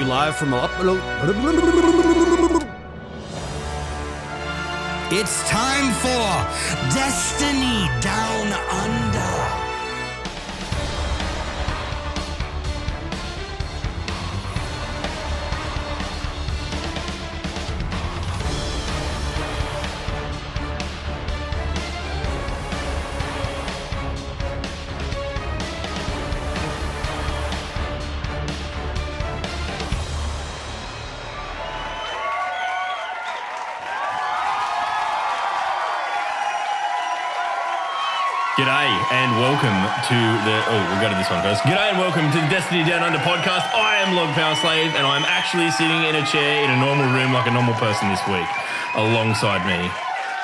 you live from It's time for Destiny Down Under. G'day and welcome to we'll go to this one first. G'day and welcome to the Destiny Down Under podcast. I am Log Power Slave and I'm actually sitting in a chair in a normal room like a normal person this week. Alongside me,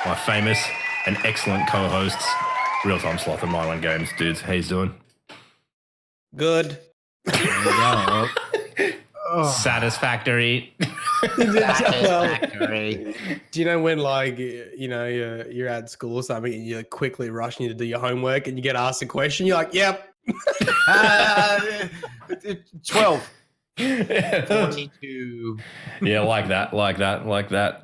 my famous and excellent co-hosts, Real Time Sloth and Myelin Games. Dudes, how you doing? Good. Satisfactory. Satisfactory. Do you know when, like, you're at school or something and you're quickly rushing to do your homework and you get asked a question, you're like, yep. 12. 42. Yeah, like that.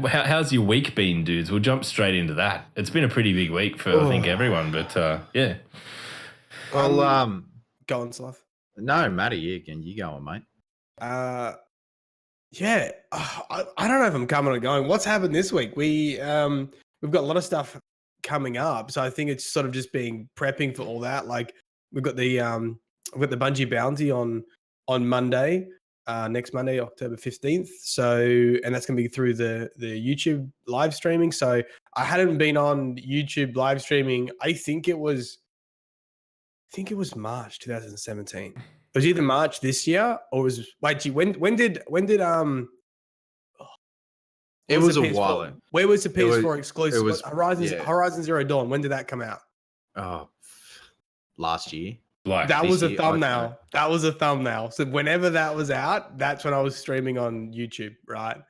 How's your week been, dudes? We'll jump straight into that. It's been a pretty big week for, I think, everyone, but yeah. Well, go on, Sloth. No, Matty, you go on, mate. Yeah, I don't know if I'm coming or going. What's happened this week? We've got a lot of stuff coming up, so I think it's sort of just being prepping for all that. Like we've got the Bungie bounty on Monday, next Monday, October 15th. So, and that's gonna be through the YouTube live streaming. So I hadn't been on YouTube live streaming. I think it was March 2017. It was either March this year or it was when did it was a while ago. Where was the PS4 exclusive? It was Horizon Zero Dawn. When did that come out? Oh, last year. That was a thumbnail. That was a thumbnail. So whenever that was out, that's when I was streaming on YouTube, right?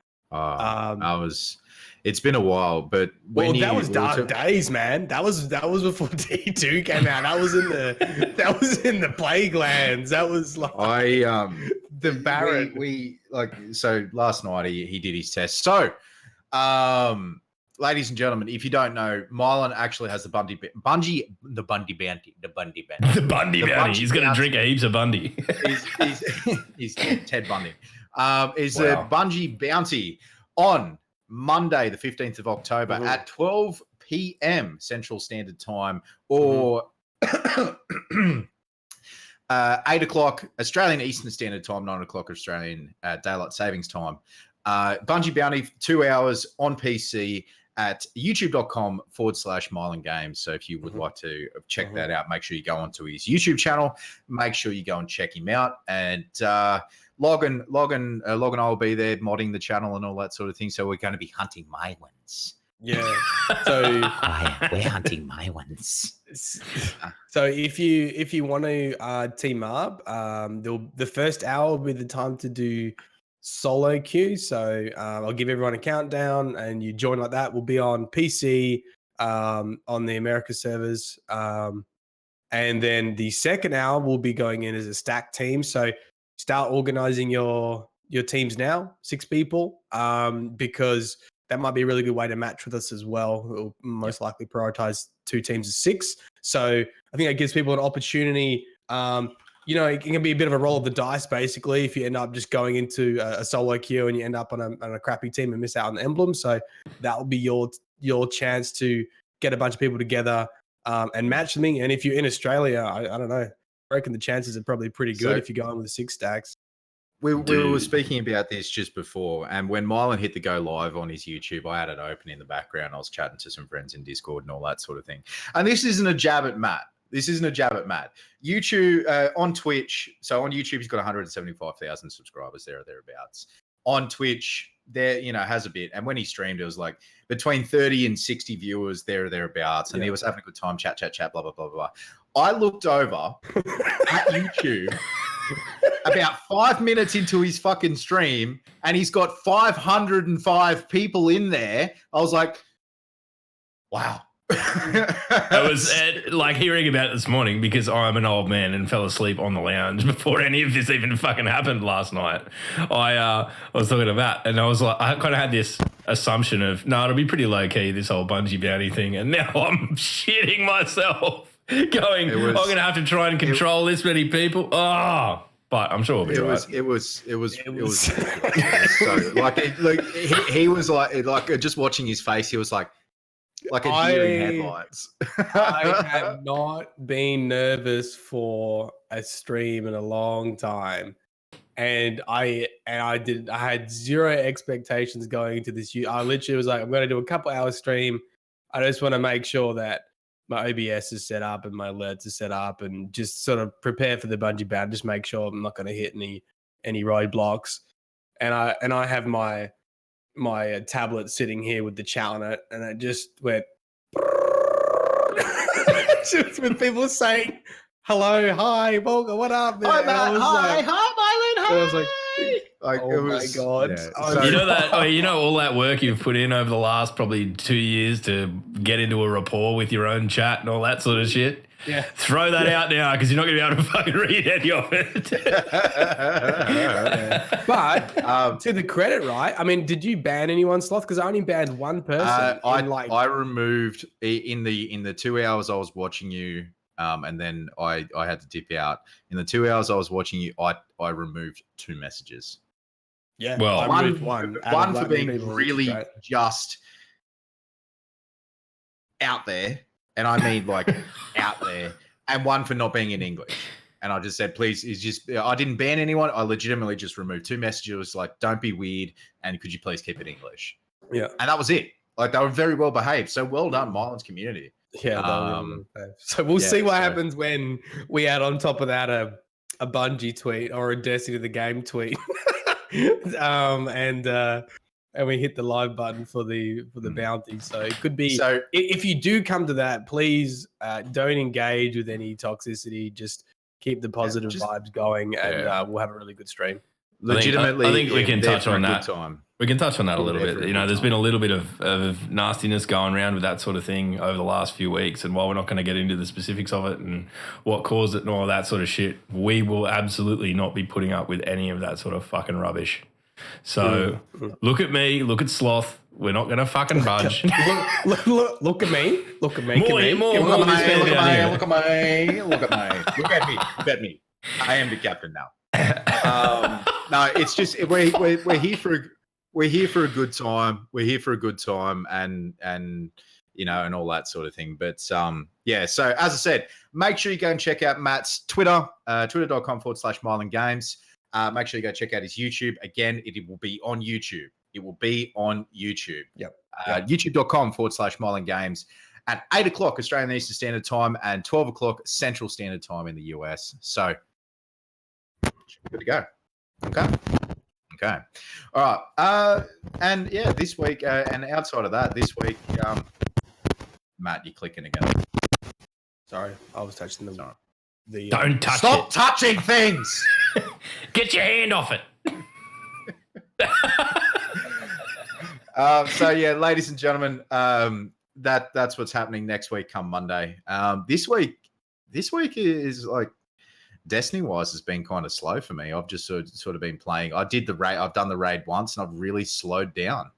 It's been a while, but that was dark days, man. That was before T2 came out. That was in the Plague Lands. That was like the Baron. So last night he did his test. So, ladies and gentlemen, if you don't know, Myelin actually has the Bungie bounty. He's going to drink heaps of Bungie. he's Ted Bundy. Is a Bungie bounty on Monday, the 15th of October at 12 p.m. Central Standard Time or 8 o'clock Australian Eastern Standard Time, 9 o'clock Australian Daylight Savings Time. Bungie bounty, 2 hours on PC at youtube.com/Myelin Games. So if you would like to check that out, make sure you go onto his YouTube channel. Make sure you go and check him out. And Log and I will be there modding the channel and all that sort of thing. So we're going to be hunting Myelins. Yeah. So we're hunting Myelins. So if you want to team up, the first hour will be the time to do solo queue. So I'll give everyone a countdown and you join like that. We'll be on PC on the America servers. And then the second hour will be going in as a stack team. So start organizing your teams now, 6 people, because that might be a really good way to match with us as well. We'll most likely prioritize 2 teams of 6. So I think that gives people an opportunity. It can be a bit of a roll of the dice, basically, if you end up just going into a solo queue and you end up on a crappy team and miss out on the emblem. So that will be your chance to get a bunch of people together and match me. And if you're in Australia, I don't know, I reckon the chances are probably pretty good if you go in with the 6 stacks. We were speaking about this just before, and when Myelin hit the go live on his YouTube, I had it open in the background. I was chatting to some friends in Discord and all that sort of thing. And this isn't a jab at Matt. YouTube, on Twitch, so on YouTube, he's got 175,000 subscribers there or thereabouts. On Twitch, there, has a bit. And when he streamed, it was like between 30 and 60 viewers there or thereabouts. And he was having a good time, chat, blah, blah, blah, blah. I looked over at YouTube about 5 minutes into his fucking stream, and he's got 505 people in there. I was like, wow, I was like hearing about it this morning because I'm an old man and fell asleep on the lounge before any of this even fucking happened last night. I was talking about, and I was like, I kind of had this assumption of, no, it'll be pretty low key, this whole Bungie bounty thing, and now I'm shitting myself, going, I'm going to have to try and control this many people. Oh. But I'm sure it'll be right. It was so he was like just watching his face. He was like a deer in headlights. I have not been nervous for a stream in a long time, and I had zero expectations going into this. I literally was like, I'm going to do a couple hour stream. I just want to make sure that my OBS is set up and my alerts are set up, and just sort of prepare for the Bungie bounty. Just make sure I'm not going to hit any roadblocks. And I have my tablet sitting here with the chat on it, and it just went just with people saying hello, hi, welcome, what up, man? Hi, Matt. Hi, Myelin. Hi. I was like, oh my god! Yeah. So, you know that? You know all that work you've put in over the last probably 2 years to get into a rapport with your own chat and all that sort of shit. Yeah. Throw that out now because you're not going to be able to fucking read any of it. But to the credit, right? I mean, did you ban anyone, Sloth? Because I only banned one person. I removed in the 2 hours I was watching you, and then I had to dip out. In the 2 hours I was watching you, I removed 2 messages. Yeah, well, I removed one for being really just out there. And I mean, like, out there, and one for not being in English. And I just said, please, I didn't ban anyone. I legitimately just removed 2 messages. It was like, don't be weird. And could you please keep it English? Yeah. And that was it. Like, they were very well behaved. So well done, Mylin's community. Yeah. So we'll see what happens when we add on top of that a Bungie tweet or a Destiny the Game tweet. And we hit the live button for the bounty. So it could be. So if you do come to that, please don't engage with any toxicity. Just keep the positive vibes going, and we'll have a really good stream. Legitimately, I think we can touch on that. Time. We can touch on that a little bit. You know, there's been a little bit of nastiness going around with that sort of thing over the last few weeks. And while we're not going to get into the specifics of it and what caused it and all that sort of shit, we will absolutely not be putting up with any of that sort of fucking rubbish. So look at me, look at Sloth. We're not going to fucking budge. look at me. Look at me. Look at me. I am the captain now. No, it's just we're here for a good time. We're here for a good time, and you know, and all that sort of thing. But yeah. So as I said, make sure you go and check out Matt's Twitter, twitter.com/Myelin Games. Make sure you go check out his YouTube. Again, it will be on YouTube. It will be on YouTube. Yep. YouTube.com/Myelin Games at 8 o'clock Australian Eastern Standard Time and 12 o'clock Central Standard Time in the US. So, good to go. Okay. All right. And yeah, this week, and outside of that, this week, Matt, you're clicking again. Sorry, I was touching them. Don't touch Stop touching things. Get your hand off it. So yeah, ladies and gentlemen, that's what's happening next week come Monday. This week is like Destiny wise has been kind of slow for me. I've just sort of been playing. I've done the raid once and I've really slowed down.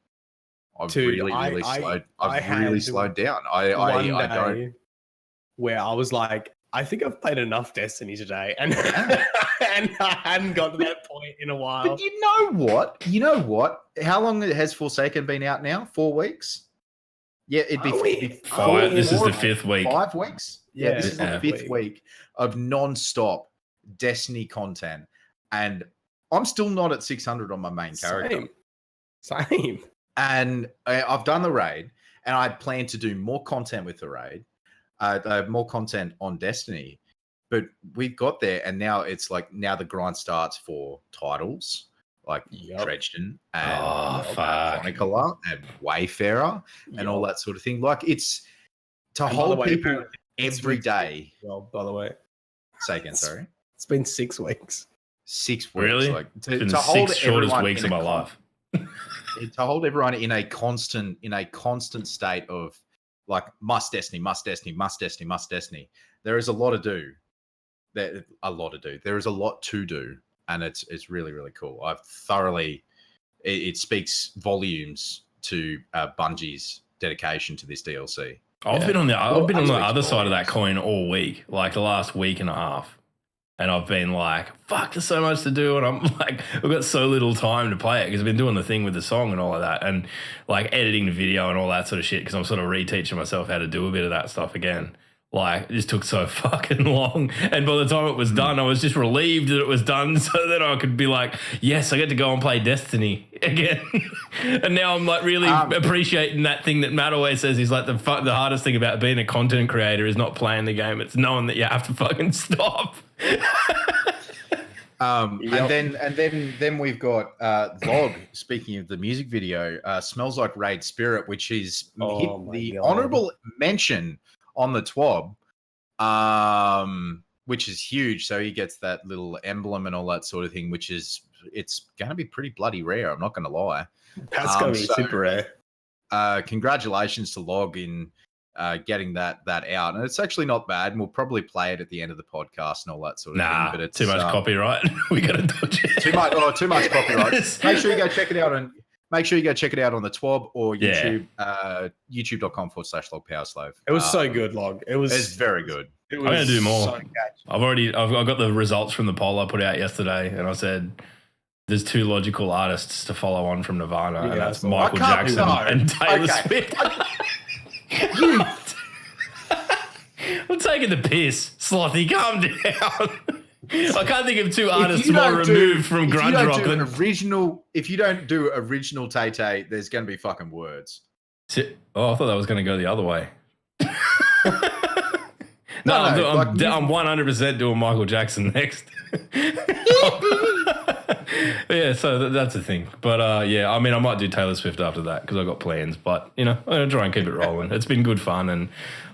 I've really slowed down. I don't. Where I was like, I think I've played enough Destiny today, and and I hadn't got to that point in a while. But you know what? How long has Forsaken been out now? 4 weeks? Yeah, it'd be 5. This is the 5th week. 5 weeks? Yeah, this is the 5th week of non-stop Destiny content, and I'm still not at 600 on my main character. Same. And I've done the raid, and I plan to do more content with the raid. More content on Destiny, but we got there, and now it's like the grind starts for titles like Dredgen and Chronicler and Wayfarer and all that sort of thing. Like it's to hold people every day. Well, by the way, say again. Sorry, it's been 6 weeks. 6 weeks, really? Like to hold 6 shortest weeks of my life. To hold everyone in a constant state of like must Destiny. There is a lot to do. There is a lot to do, and it's really, really cool. I've thoroughly. It speaks volumes to Bungie's dedication to this DLC. I've been on the other side of that coin all week, like the last week and a half. And I've been like, fuck, there's so much to do. And I'm like, I've got so little time to play it because I've been doing the thing with the song and all of that and like editing the video and all that sort of shit because I'm sort of reteaching myself how to do a bit of that stuff again. Like, it just took so fucking long. And by the time it was done, I was just relieved that it was done so that I could be like, yes, I get to go and play Destiny again. And now I'm like really appreciating that thing that Matt always says is like the hardest thing about being a content creator is not playing the game. It's knowing that you have to fucking stop. And then we've got Log. Speaking of the music video, "Smells Like Raid Spirit," which is the honorable mention on the TWAB, which is huge. So he gets that little emblem and all that sort of thing, it's going to be pretty bloody rare. I'm not going to lie. That's going to be super rare. Congratulations to Log in getting that out, and it's actually not bad. And we'll probably play it at the end of the podcast and all that sort of thing. But it's too much copyright. We got to dodge it. Too much copyright. Make sure you go check it out on the TWAB or YouTube. YouTube.com/LogPowerSlave. It was so good, Log. It's very good. I'm going to do more. I've got the results from the poll I put out yesterday, and I said there's two logical artists to follow on from Nirvana, and that's Michael Jackson and Taylor Swift. I'm taking the piss. Slothy, calm down. I can't think of two artists more removed from grunge rock than if you don't do original Tay-Tay, there's going to be fucking words. Oh, I thought that was going to go the other way. I'm 100% doing Michael Jackson next. Yeah, so that's the thing. But I mean, I might do Taylor Swift after that because I got plans. But I'm gonna try and keep it rolling. It's been good fun, and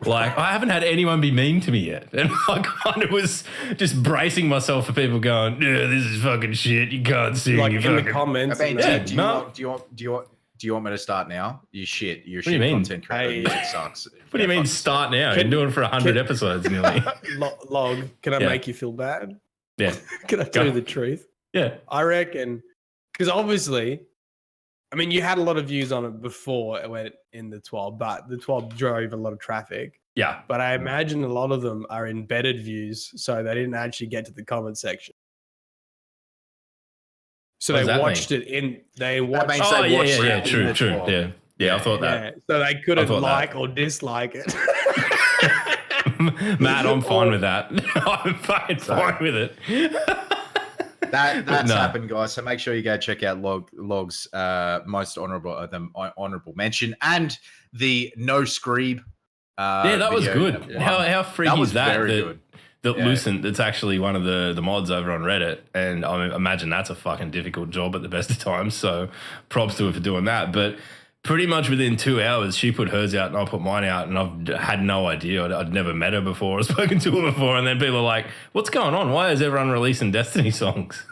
like I haven't had anyone be mean to me yet, and I kind of was just bracing myself for people going, "Yeah, this is fucking shit. You can't sing." Like in the comments. I mean, do you want me to start now? You're shit content creator. Music sucks. What do you mean start now? You're doing it for 100 episodes nearly. Log, can I make you feel bad? Yeah. Can I tell you the truth? Yeah. I reckon, because obviously, I mean, you had a lot of views on it before it went in the 12, but the 12 drove a lot of traffic. Yeah. But I imagine a lot of them are embedded views, so they didn't actually get to the comment section. So they watched it in. They watched. True. Yeah, I thought that. Yeah. So they couldn't like or dislike it. Matt, I'm fine with that. I'm fucking fine with it. That's happened, guys. So make sure you go check out Log's most honorable mention and the No Screeb. That was good. How freaky is that? Very good. Lucent, that's actually one of the mods over on Reddit, and I imagine that's a fucking difficult job at the best of times. So props to her for doing that. But pretty much within 2 hours, she put hers out and I put mine out, and I've had no idea. I'd never met her before or spoken to her before, and then people are like, "What's going on? Why is everyone releasing Destiny songs?"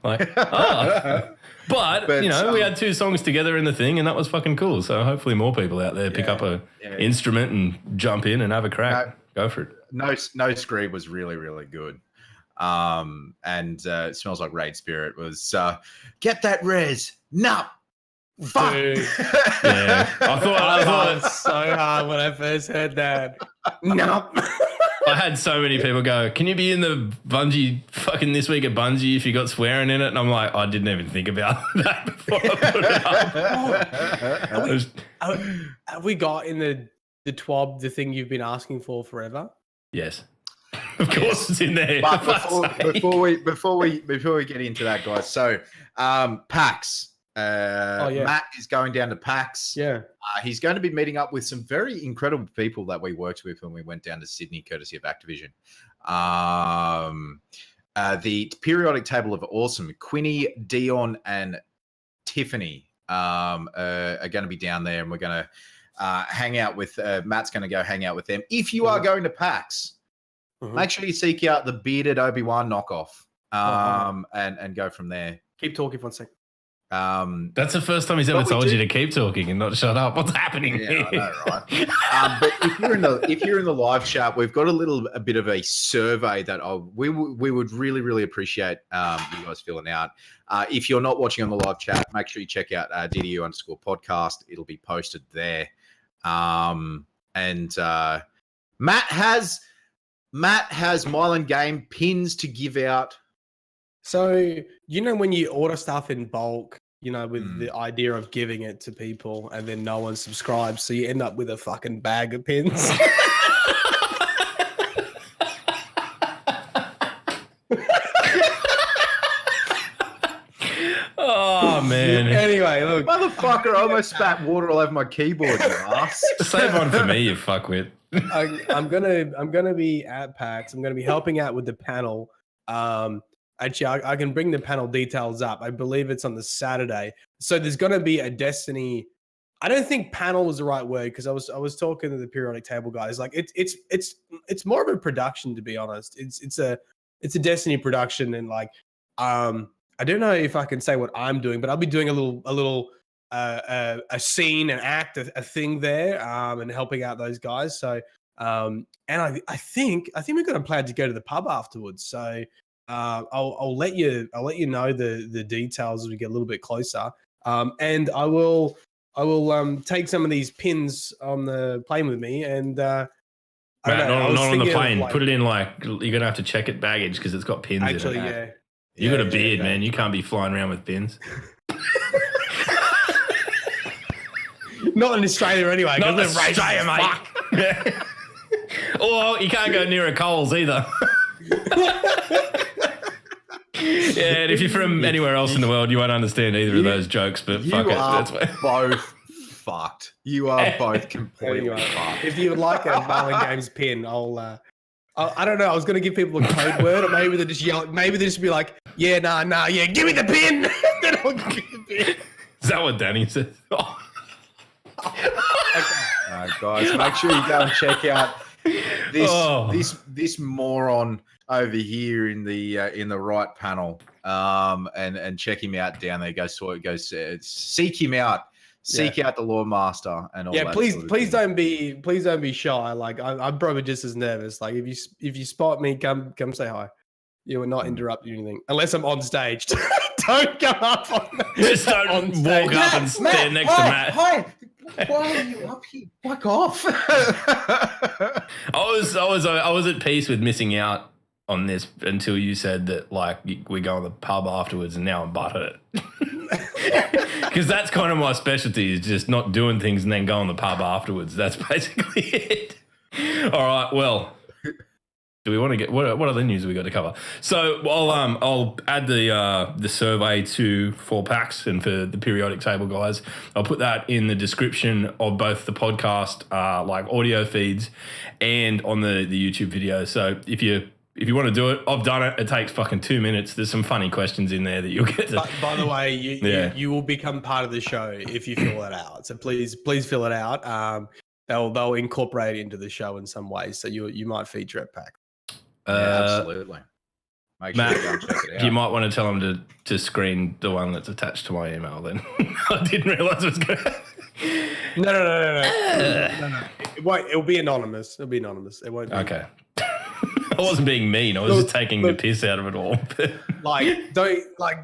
Like, But we had 2 songs together in the thing, and that was fucking cool. So hopefully more people out there pick up a instrument and jump in and have a crack. Go for it. No Screeb was really, really good. And it Smells Like Raid Spirit was get that res. Nup. Fuck. Yeah. I thought it so hard when I first heard that. Nup. I had so many people go, "Can you be in the Bungie fucking this week at Bungie if you got swearing in it?" And I'm like, I didn't even think about that before I put it up. Have we got in the TWAB the thing you've been asking for forever? Yes. Of course it's in there. But before we get into that, guys, so PAX. Matt is going down to PAX. Yeah. He's going to be meeting up with some very incredible people that we worked with when we went down to Sydney, courtesy of Activision. The periodic table of awesome, Quinny, Dion, and Tiffany are going to be down there, and we're going to hang out with Matt's going to go hang out with them. If you are going to PAX, make sure you seek out the bearded Obi-Wan knockoff and go from there. Keep talking for 1 second. That's the first time he's ever told you to keep talking and not shut up. What's happening here? I know, right? But if you're in the live chat, we've got a bit of a survey that we would really appreciate you guys filling out. If you're not watching on the live chat, make sure you check out DDU_podcast. It'll be posted there. And Matt has Myelin game pins to give out. So, when you order stuff in bulk, with the idea of giving it to people and then no one subscribes, so you end up with a fucking bag of pins. Oh, man. Anyway, look. Motherfucker, I almost spat water all over my keyboard, you ass. Save one for me, you fuckwit. I'm gonna be at PAX. I'm gonna be helping out with the panel. Actually, I can bring the panel details up. I believe it's on the Saturday. So there's gonna be a Destiny. I don't think panel was the right word because I was talking to the periodic table guys. Like it's more of a production, to be honest. It's a Destiny production, and like I don't know if I can say what I'm doing, but I'll be doing a little a scene, an act, a thing there, and helping out those guys. So and I think we're gonna plan to go to the pub afterwards. So I'll let you know the details as we get a little bit closer. And I will take some of these pins on the plane with me, and Matt, not on the plane. Put it in you're gonna have to check it baggage because it's got pins actually, in it. yeah. You got a beard, man. You can't be flying around with pins. Not in Australia anyway. Not in Australia, mate. Or you can't go near a Coles either. Yeah, and if you're from anywhere else in the world, you won't understand either of those jokes. But fuck it, that's both fucked. You are both completely fucked. If you would like a Myelin Games pin, I don't know. I was going to give people a code word, or maybe they just yell. Maybe they just be like, "Yeah, nah, yeah, give me the pin." Then I'll give you the pin. Is that what Danny said? Oh. Okay. Guys, make sure you go and check out this moron over here in the right panel, and check him out down there. Go seek him out. Seek out the Lore Master and all that. Yeah, please don't be shy. Like I'm probably just as nervous. Like if you spot me, come say hi. You will not interrupt you anything unless I'm on stage. Don't come up on. Just don't walk up and stand next to Matt. Hi. Why are you up here? Fuck off. I was at peace with missing out on this until you said that we go on the pub afterwards, and now I'm butthurt. Because that's kind of my specialty, is just not doing things and then go on the pub afterwards. That's basically it. All right, well, do we want to get what other news have we got to cover? So I'll add the survey for PAX and for the periodic table guys. I'll put that in the description of both the podcast audio feeds and on the YouTube video. So if you want to do it, I've done it. It takes fucking 2 minutes. There's some funny questions in there that you'll get to. By the way, you will become part of the show if you fill it out. So please fill it out. They'll incorporate it into the show in some way. So you might feature at PAX. Absolutely. Make sure Matt, you go and check it out. You might want to tell them to screen the one that's attached to my email then. I didn't realise it was going to... No. It'll be anonymous. It won't be. Okay. I wasn't being mean. I was just taking the piss out of it all.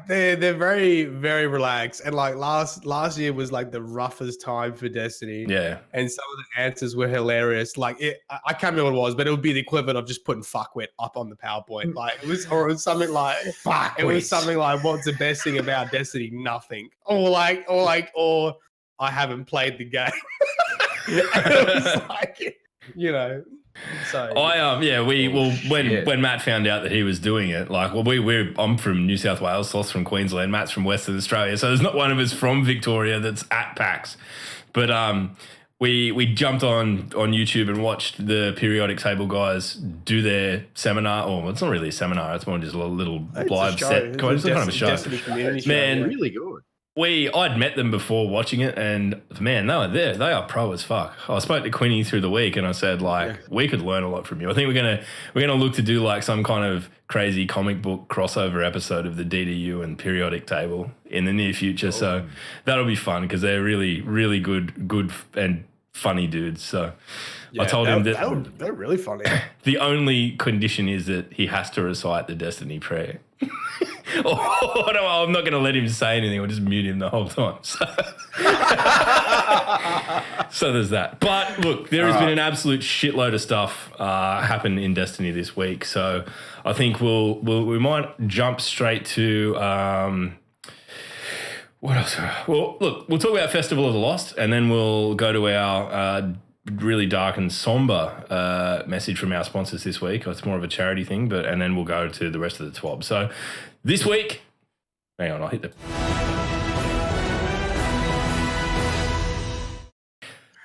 They're very, very relaxed. And last year was the roughest time for Destiny. Yeah. And some of the answers were hilarious. I can't remember what it was, but it would be the equivalent of just putting fuckwit up on the PowerPoint. It was something like fuck. It was something like, what's the best thing about Destiny? Nothing. Or I haven't played the game. It was So when Matt found out that he was doing it, I'm from New South Wales, Sloth's from Queensland, Matt's from Western Australia, so there's not one of us from Victoria that's at PAX. But we jumped on YouTube and watched the periodic table guys do their seminar. Oh, it's not really a seminar; it's more just a little live set. It's kind of a show. Man, really good. I'd met them before watching it, and man, they are pro as fuck. I spoke to Quinny through the week, and I said we could learn a lot from you. I think we're gonna look to do like some kind of crazy comic book crossover episode of the DDU and periodic table in the near future. So that'll be fun because they're really, really good and funny dudes. So I told him that they're really funny. The only condition is that he has to recite the Destiny prayer. Oh, no, I'm not going to let him say anything. I'll just mute him the whole time. So there's that. But look, there has been an absolute shitload of stuff happen in Destiny this week. So I think we might jump straight to what else? Well, look, we'll talk about Festival of the Lost, and then we'll go to our really dark and somber message from our sponsors this week. It's more of a charity thing, and then we'll go to the rest of the TWAB. So this week, hang on, I'll hit the...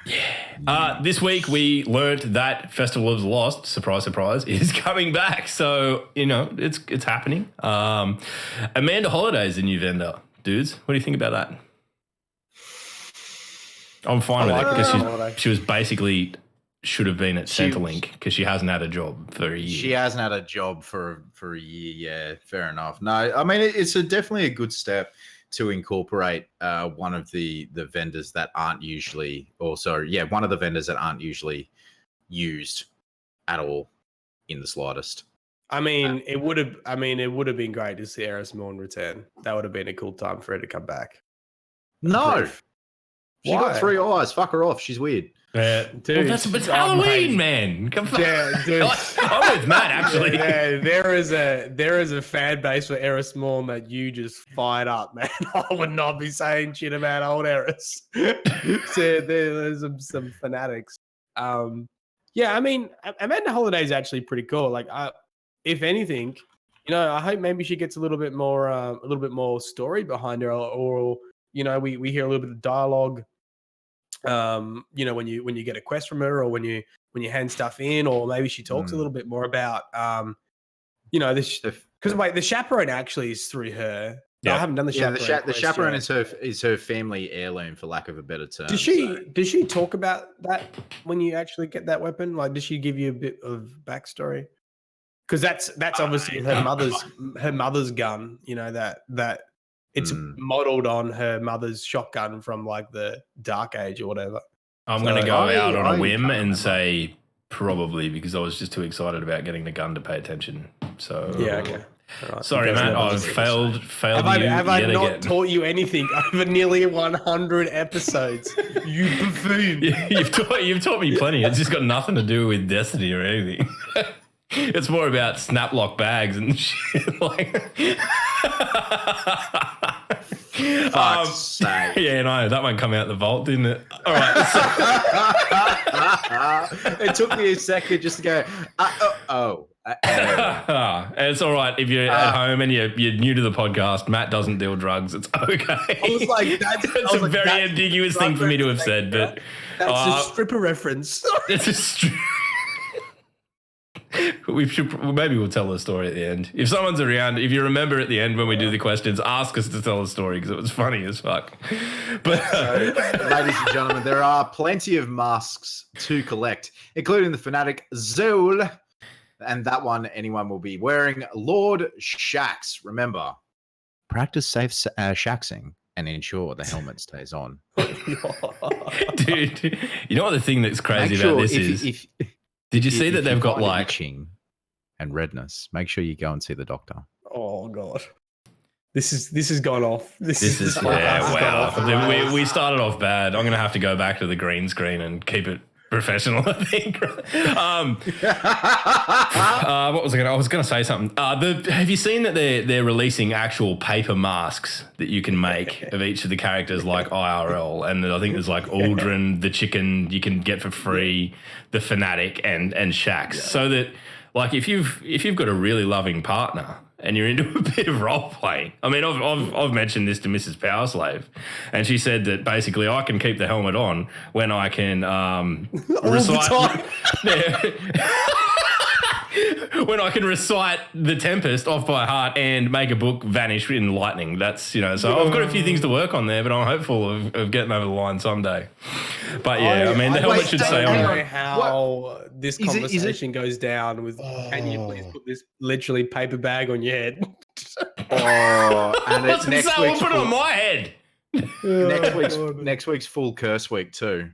Yeah. This week we learnt that Festival of the Lost, surprise, surprise, is coming back. So, it's happening. Amanda Holiday is the new vendor. Dudes, what do you think about that? I'm fine with it because she was basically should have been at Centrelink because she hasn't had a job for a year. She hasn't had a job for a year. Yeah, fair enough. No, I mean it's definitely a good step to incorporate one of the vendors that aren't usually, one of the vendors that aren't usually used at all in the slightest. I mean, it would have been great to see Eris Morn return. That would have been a cool time for her to come back. No. She got 3 eyes. Fuck her off. She's weird. Dude, it's Halloween, man. Come on. Yeah, dude. I'm with Matt, actually. Yeah, there is a fan base for Eris Morn that you just fired up, man. I would not be saying shit about old Eris. So there's some fanatics. Yeah, I mean, Amanda Holiday is actually pretty cool. Like, if anything, I hope maybe she gets a little bit more story behind her, or we hear a little bit of dialogue. When you get a quest from her, or when you hand stuff in, or maybe she talks a little bit more about this, because the chaperone actually is through her. Yeah. I haven't done the chaperone. Yeah, the chaperone is her family heirloom, for lack of a better term. Does she talk about that when you actually get that weapon? Like, does she give you a bit of backstory? Because that's obviously her mother's gun. That it's modeled on her mother's shotgun from like the Dark Age or whatever. I'm going to go out on a whim and say probably, because I was just too excited about getting the gun to pay attention. So yeah, okay. Right. Sorry, Matt. I've failed. Have I not taught you anything over nearly 100 episodes? You buffoon. Yeah, you've taught me plenty. It's just got nothing to do with Destiny or anything. It's more about snaplock bags and shit. Fuck's sake. Yeah, no, that one come out the vault, didn't it? All right. It took me a second just to go, It's all right if you're at home and you're new to the podcast. Matt doesn't deal drugs. It's okay. I was like, that's a very ambiguous thing for me to have said, but that's a stripper reference. It's a maybe we'll tell the story at the end. If someone's around, if you remember at the end when we do the questions, ask us to tell the story because it was funny as fuck. But ladies and gentlemen, there are plenty of masks to collect, including the Fanatic Zool, and that one anyone will be wearing. Lord Shax, remember, practice safe shaxing and ensure the helmet stays on. Dude, you know what the thing that's crazy about this is? Did you see that they've got like itching and redness? Make sure you go and see the doctor. Oh God, this has gone off. This is wow. We started off bad. I'm gonna have to go back to the green screen and keep it professional, I think. What was I was gonna say something. Have you seen that they're releasing actual paper masks that you can make of each of the characters, like IRL? And I think there's like Aldrin, the chicken you can get for free, the Fanatic, and Shax. So that like if you've got a really loving partner and you're into a bit of role playing. I mean, I've mentioned this to Mrs. Powerslave, and she said that basically I can keep the helmet on when I can recite when I can recite The Tempest off by heart and make a book vanish in lightning. That's, so I've got a few things to work on there, but I'm hopeful of getting over the line someday. But yeah, I mean, the helmet should say I on. don't know how this conversation goes down with, can you please put this literally paper bag on your head? And What's it say? I'll put it on my head. Next week's full curse week too.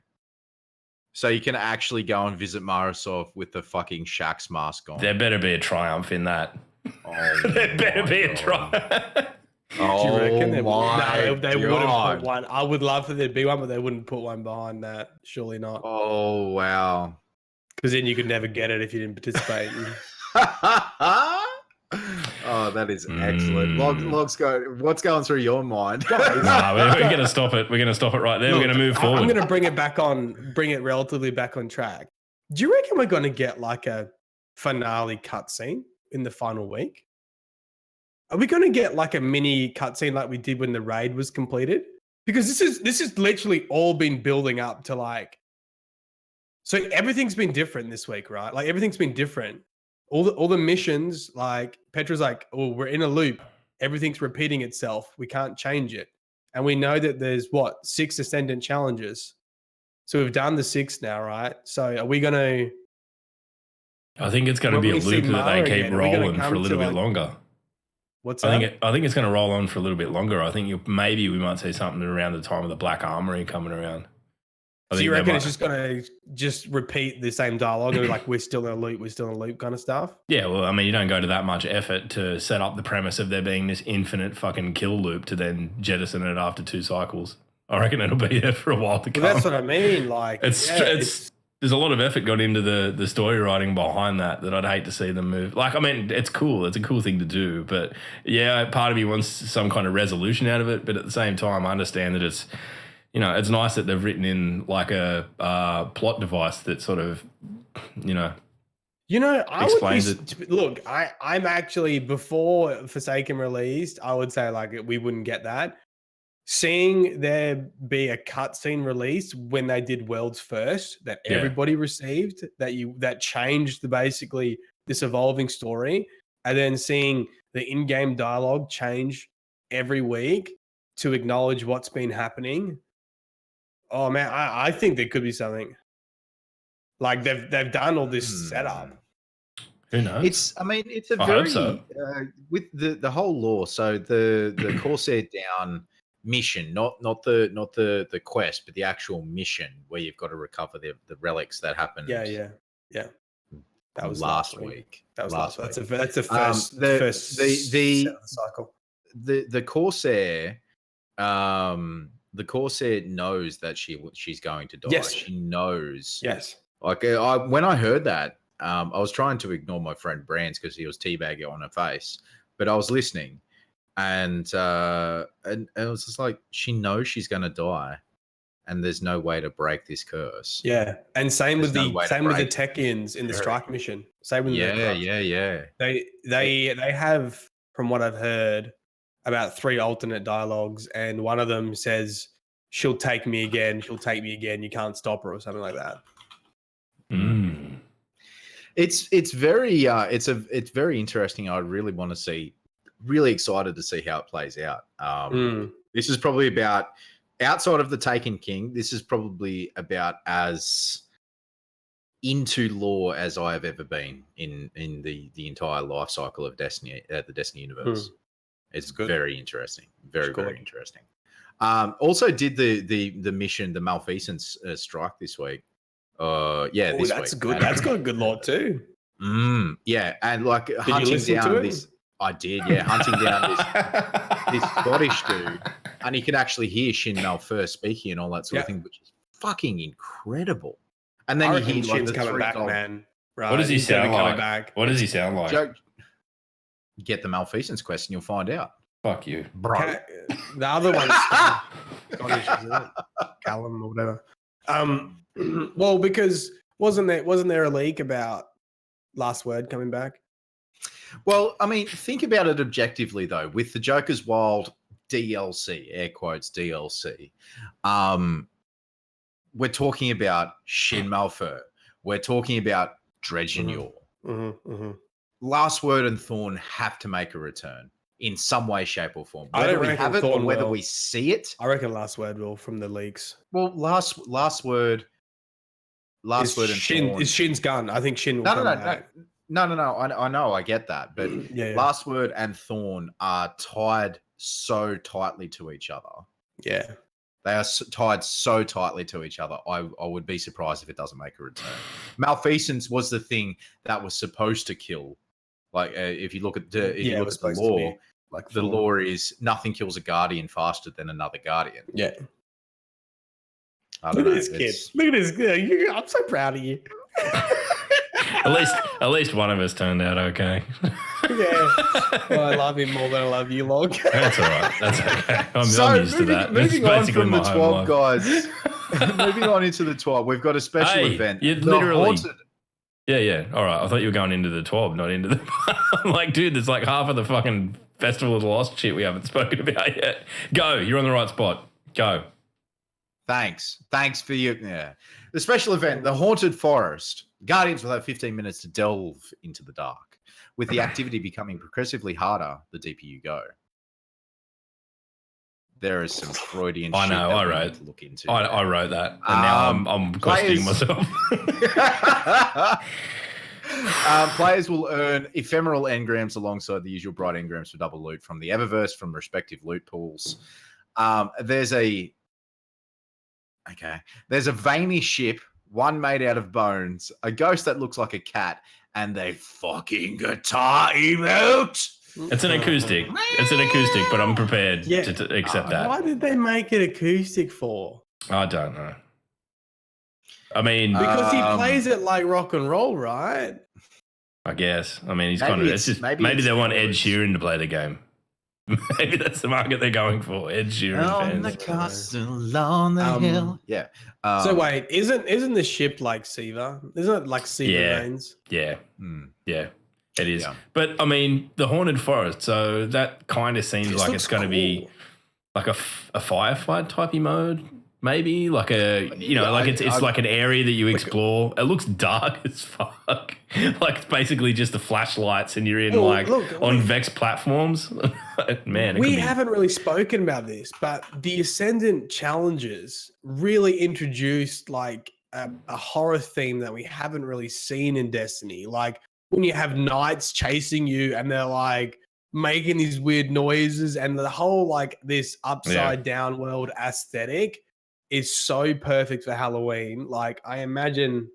So you can actually go and visit Marasov with the fucking Shax mask on. There better be a triumph in that. There better be a triumph. Do you reckon they wouldn't put one? I would love for there to be one, but they wouldn't put one behind that. Surely not. Oh, wow. Because then you could never get it if you didn't participate. Oh, that is excellent. Logs go. What's going through your mind? We're going to stop it. We're going to stop it right there. We're going to move forward. I'm going to bring it relatively back on track. Do you reckon we're going to get like a finale cutscene in the final week? Are we going to get like a mini cutscene like we did when the raid was completed? Because this is literally all been building up to like. So everything's been different this week, right? Like everything's been different. All the missions, like Petra's like, oh, we're in a loop. Everything's repeating itself. We can't change it. And we know that there's 6 Ascendant challenges. So we've done the 6 now, right? So are we going to... I think it's going to be a loop that they keep rolling for a little bit longer. What's that? I think it's going to roll on for a little bit longer. I think maybe we might see something around the time of the Black Armory coming around. So you reckon it's just going to repeat the same dialogue and be like, we're still in a loop kind of stuff? Yeah, well, I mean, you don't go to that much effort to set up the premise of there being this infinite fucking kill loop to then jettison it after 2 cycles. I reckon it'll be there for a while to come. Well, that's what I mean. Like, there's a lot of effort gone into the story writing behind that I'd hate to see them move. Like, I mean, it's cool. It's a cool thing to do. But yeah, part of me wants some kind of resolution out of it. But at the same time, I understand that it's, it's nice that they've written in like a plot device that sort of, explains it. Look, I'm actually, before Forsaken released, I would say like we wouldn't get that. Seeing there be a cutscene released when they did Worlds First that everybody received, that changed basically this evolving story, and then seeing the in-game dialogue change every week to acknowledge what's been happening. Oh man, I think there could be something. Like they've done all this setup. Who knows? It's a very with the whole lore. So the Corsair Down mission, not the quest, but the actual mission where you've got to recover the relics that happened. Yeah. That was last week. That was last week. That's the first the cycle. The Corsair. The Corsair knows that she's going to die. Yes. She knows. Yes. Like when I heard that, I was trying to ignore my friend Brands because he was teabagging on her face, but I was listening, and it was just like she knows she's going to die, and there's no way to break this curse. Yeah, and same with the Techians in the strike mission. Same with They have, from what I've heard, about 3 alternate dialogues, and one of them says, she'll take me again, you can't stop her, or something like that. It's very interesting. I really want to see, really excited to see how it plays out. This is probably about, outside of the Taken King, this is probably about as into lore as I have ever been in the entire life cycle of Destiny, the Destiny universe. It's very interesting. Very interesting. Also did the mission, the Malfeasance strike this week. This that's week. good. That's got a good lot too. Yeah, and like hunting down this. I did, yeah, hunting down this Scottish dude, and you can actually hear Shin Malfer speaking and all that sort of thing, which is fucking incredible. And then you hear like Shin's coming back, man. Right. What does he sound like? What does he sound like? Get the Malfeasance quest and you'll find out. Fuck you, bro. The other one's Scottish, isn't it? Callum or whatever. Well, because wasn't there a leak about Last Word coming back? Well, I mean, think about it objectively though. With the Joker's Wild DLC, air quotes DLC, we're talking about Shin Malfer. We're talking about Dredgen Yor. Last Word and Thorn have to make a return in some way, shape, or form. I Whether don't we reckon have it or Thorn whether will. we see it. I reckon Last Word will from the leaks. Well, Last Word and Thorn. Is Shin's gun. I think Shin will come back. No. I know, I get that, but Yeah. Last Word and Thorn are tied so tightly to each other. Yeah. They are tied so tightly to each other. I would be surprised if it doesn't make a return. Malfeasance was the thing that was supposed to kill. Like if you look at the lore, like the lore is nothing kills a guardian faster than another guardian. Yeah. I Look don't at this kid. Look at this. I'm so proud of you. At least one of us turned out okay. Yeah. Well, I love him more than I love you, Log. That's all right. That's okay. I'm used to that. Moving That's on basically from the my home 12, life. guys. Moving on into the 12, we've got a special event. You The literally. Haunted. Yeah. All right. I thought you were going into the TWAB, not into the. I'm like, dude, there's like half of the fucking Festival of the Lost shit we haven't spoken about yet. Go. You're on the right spot. Go. Thanks for you. Yeah. The special event, The Haunted Forest. Guardians will have 15 minutes to delve into the dark, with the activity becoming progressively harder the deeper you go. There is some Freudian shit that we need to look into. I wrote that, and now I'm questioning myself. Players will earn ephemeral engrams alongside the usual bright engrams for double loot from the Eververse from respective loot pools. There's a veiny ship, one made out of bones, a ghost that looks like a cat, and a fucking guitar emote. It's an acoustic. But I'm prepared to accept that. Why did they make it acoustic for? I don't know. I mean, because he plays it like rock and roll, right? I guess. I mean, he's kind of. It's just maybe they want Ed Sheeran to play the game. Maybe that's the market they're going for. Ed Sheeran fans. On the castle, on the hill. Yeah. So wait, isn't the ship like Siva? Isn't it like Siva veins? Yeah. Yeah. It is. Yeah. But I mean, the Haunted Forest. So that kind of seems like it's going to be like a Firefly typey mode. Maybe like it's like an area that you explore. It looks dark as fuck. Like it's basically just the flashlights, and you're in on Vex platforms. Man, we haven't really spoken about this, but the Ascendant challenges really introduced like a horror theme that we haven't really seen in Destiny. Like when you have knights chasing you, and they're like making these weird noises, and the whole like this upside down world aesthetic is so perfect for Halloween. Like I imagine,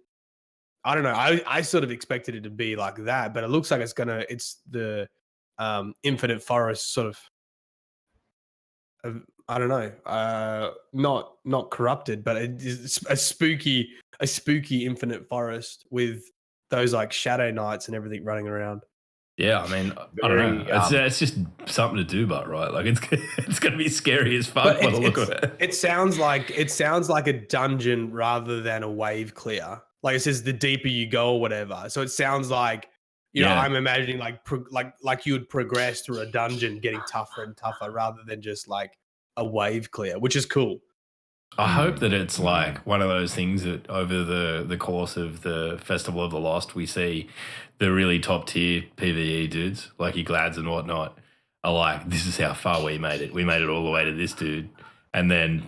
I don't know. I sort of expected it to be like that, but it looks like it's the Infinite Forest sort of, I don't know, not corrupted, but it is a spooky Infinite Forest with those like shadow knights and everything running around. Yeah, I mean, I don't know. It's just something to do, but right, like it's going to be scary as fuck by the look of it. It sounds like a dungeon rather than a wave clear. Like it says, the deeper you go or whatever. So it sounds like you know, I'm imagining like you would progress through a dungeon, getting tougher and tougher, rather than just like a wave clear, which is cool. I hope that it's like one of those things that over the course of the Festival of the Lost, we see the really top tier PvE dudes, like your Glads and whatnot, are like, this is how far we made it. We made it all the way to this dude. And then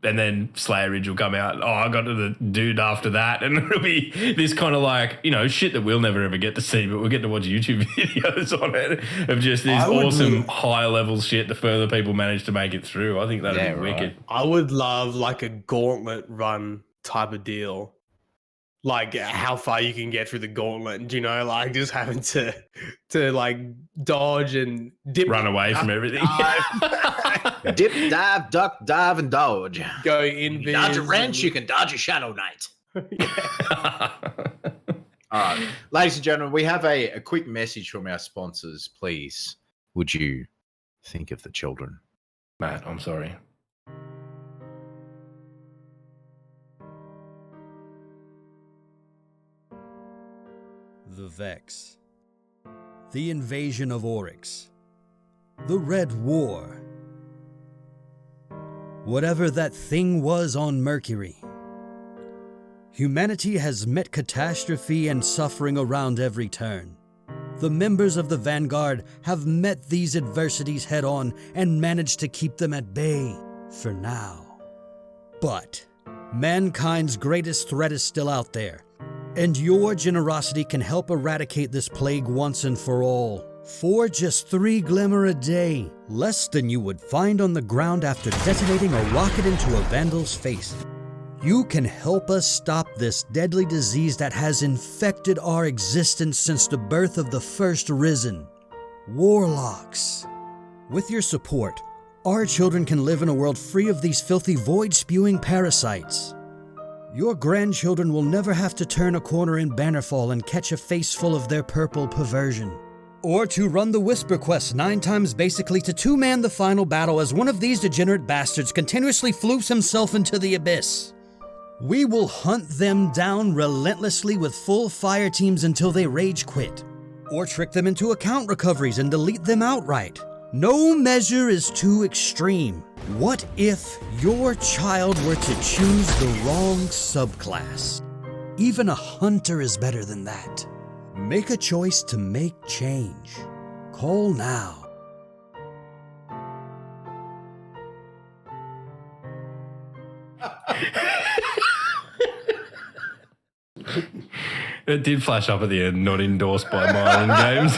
and then Slayer Ridge will come out. Oh, I got to the dude after that. And it'll be this kind of like, shit that we'll never ever get to see, but we'll get to watch YouTube videos on it of just this awesome high level shit the further people manage to make it through. I think that'd be wicked. I would love like a gauntlet run type of deal. Like how far you can get through the gauntlet, like just having to like dodge and dip, run away from everything. Dip, dive, duck, dive, and dodge. Go in. Dodge a wrench, you can dodge a Shadow Knight. All right, ladies and gentlemen, we have a quick message from our sponsors. Please, would you think of the children? Matt, I'm sorry. The Vex, the invasion of Oryx, the Red War. Whatever that thing was on Mercury, Humanity has met catastrophe and suffering around every turn. The members of the Vanguard have met these adversities head-on and managed to keep them at bay for now. But mankind's greatest threat is still out there, and your generosity can help eradicate this plague once and for all. For just 3 glimmer a day, less than you would find on the ground after detonating a rocket into a vandal's face, you can help us stop this deadly disease that has infected our existence since the birth of the first risen, warlocks. With your support, our children can live in a world free of these filthy void-spewing parasites. Your grandchildren will never have to turn a corner in Bannerfall and catch a face full of their purple perversion. Or to run the Whisper Quest 9 times basically to two-man the final battle as one of these degenerate bastards continuously floofs himself into the abyss. We will hunt them down relentlessly with full fire teams until they rage quit. Or trick them into account recoveries and delete them outright. No measure is too extreme. What if your child were to choose the wrong subclass? Even a hunter is better than that. Make a choice to make change. Call now. It did flash up at the end, not endorsed by Myelin Games.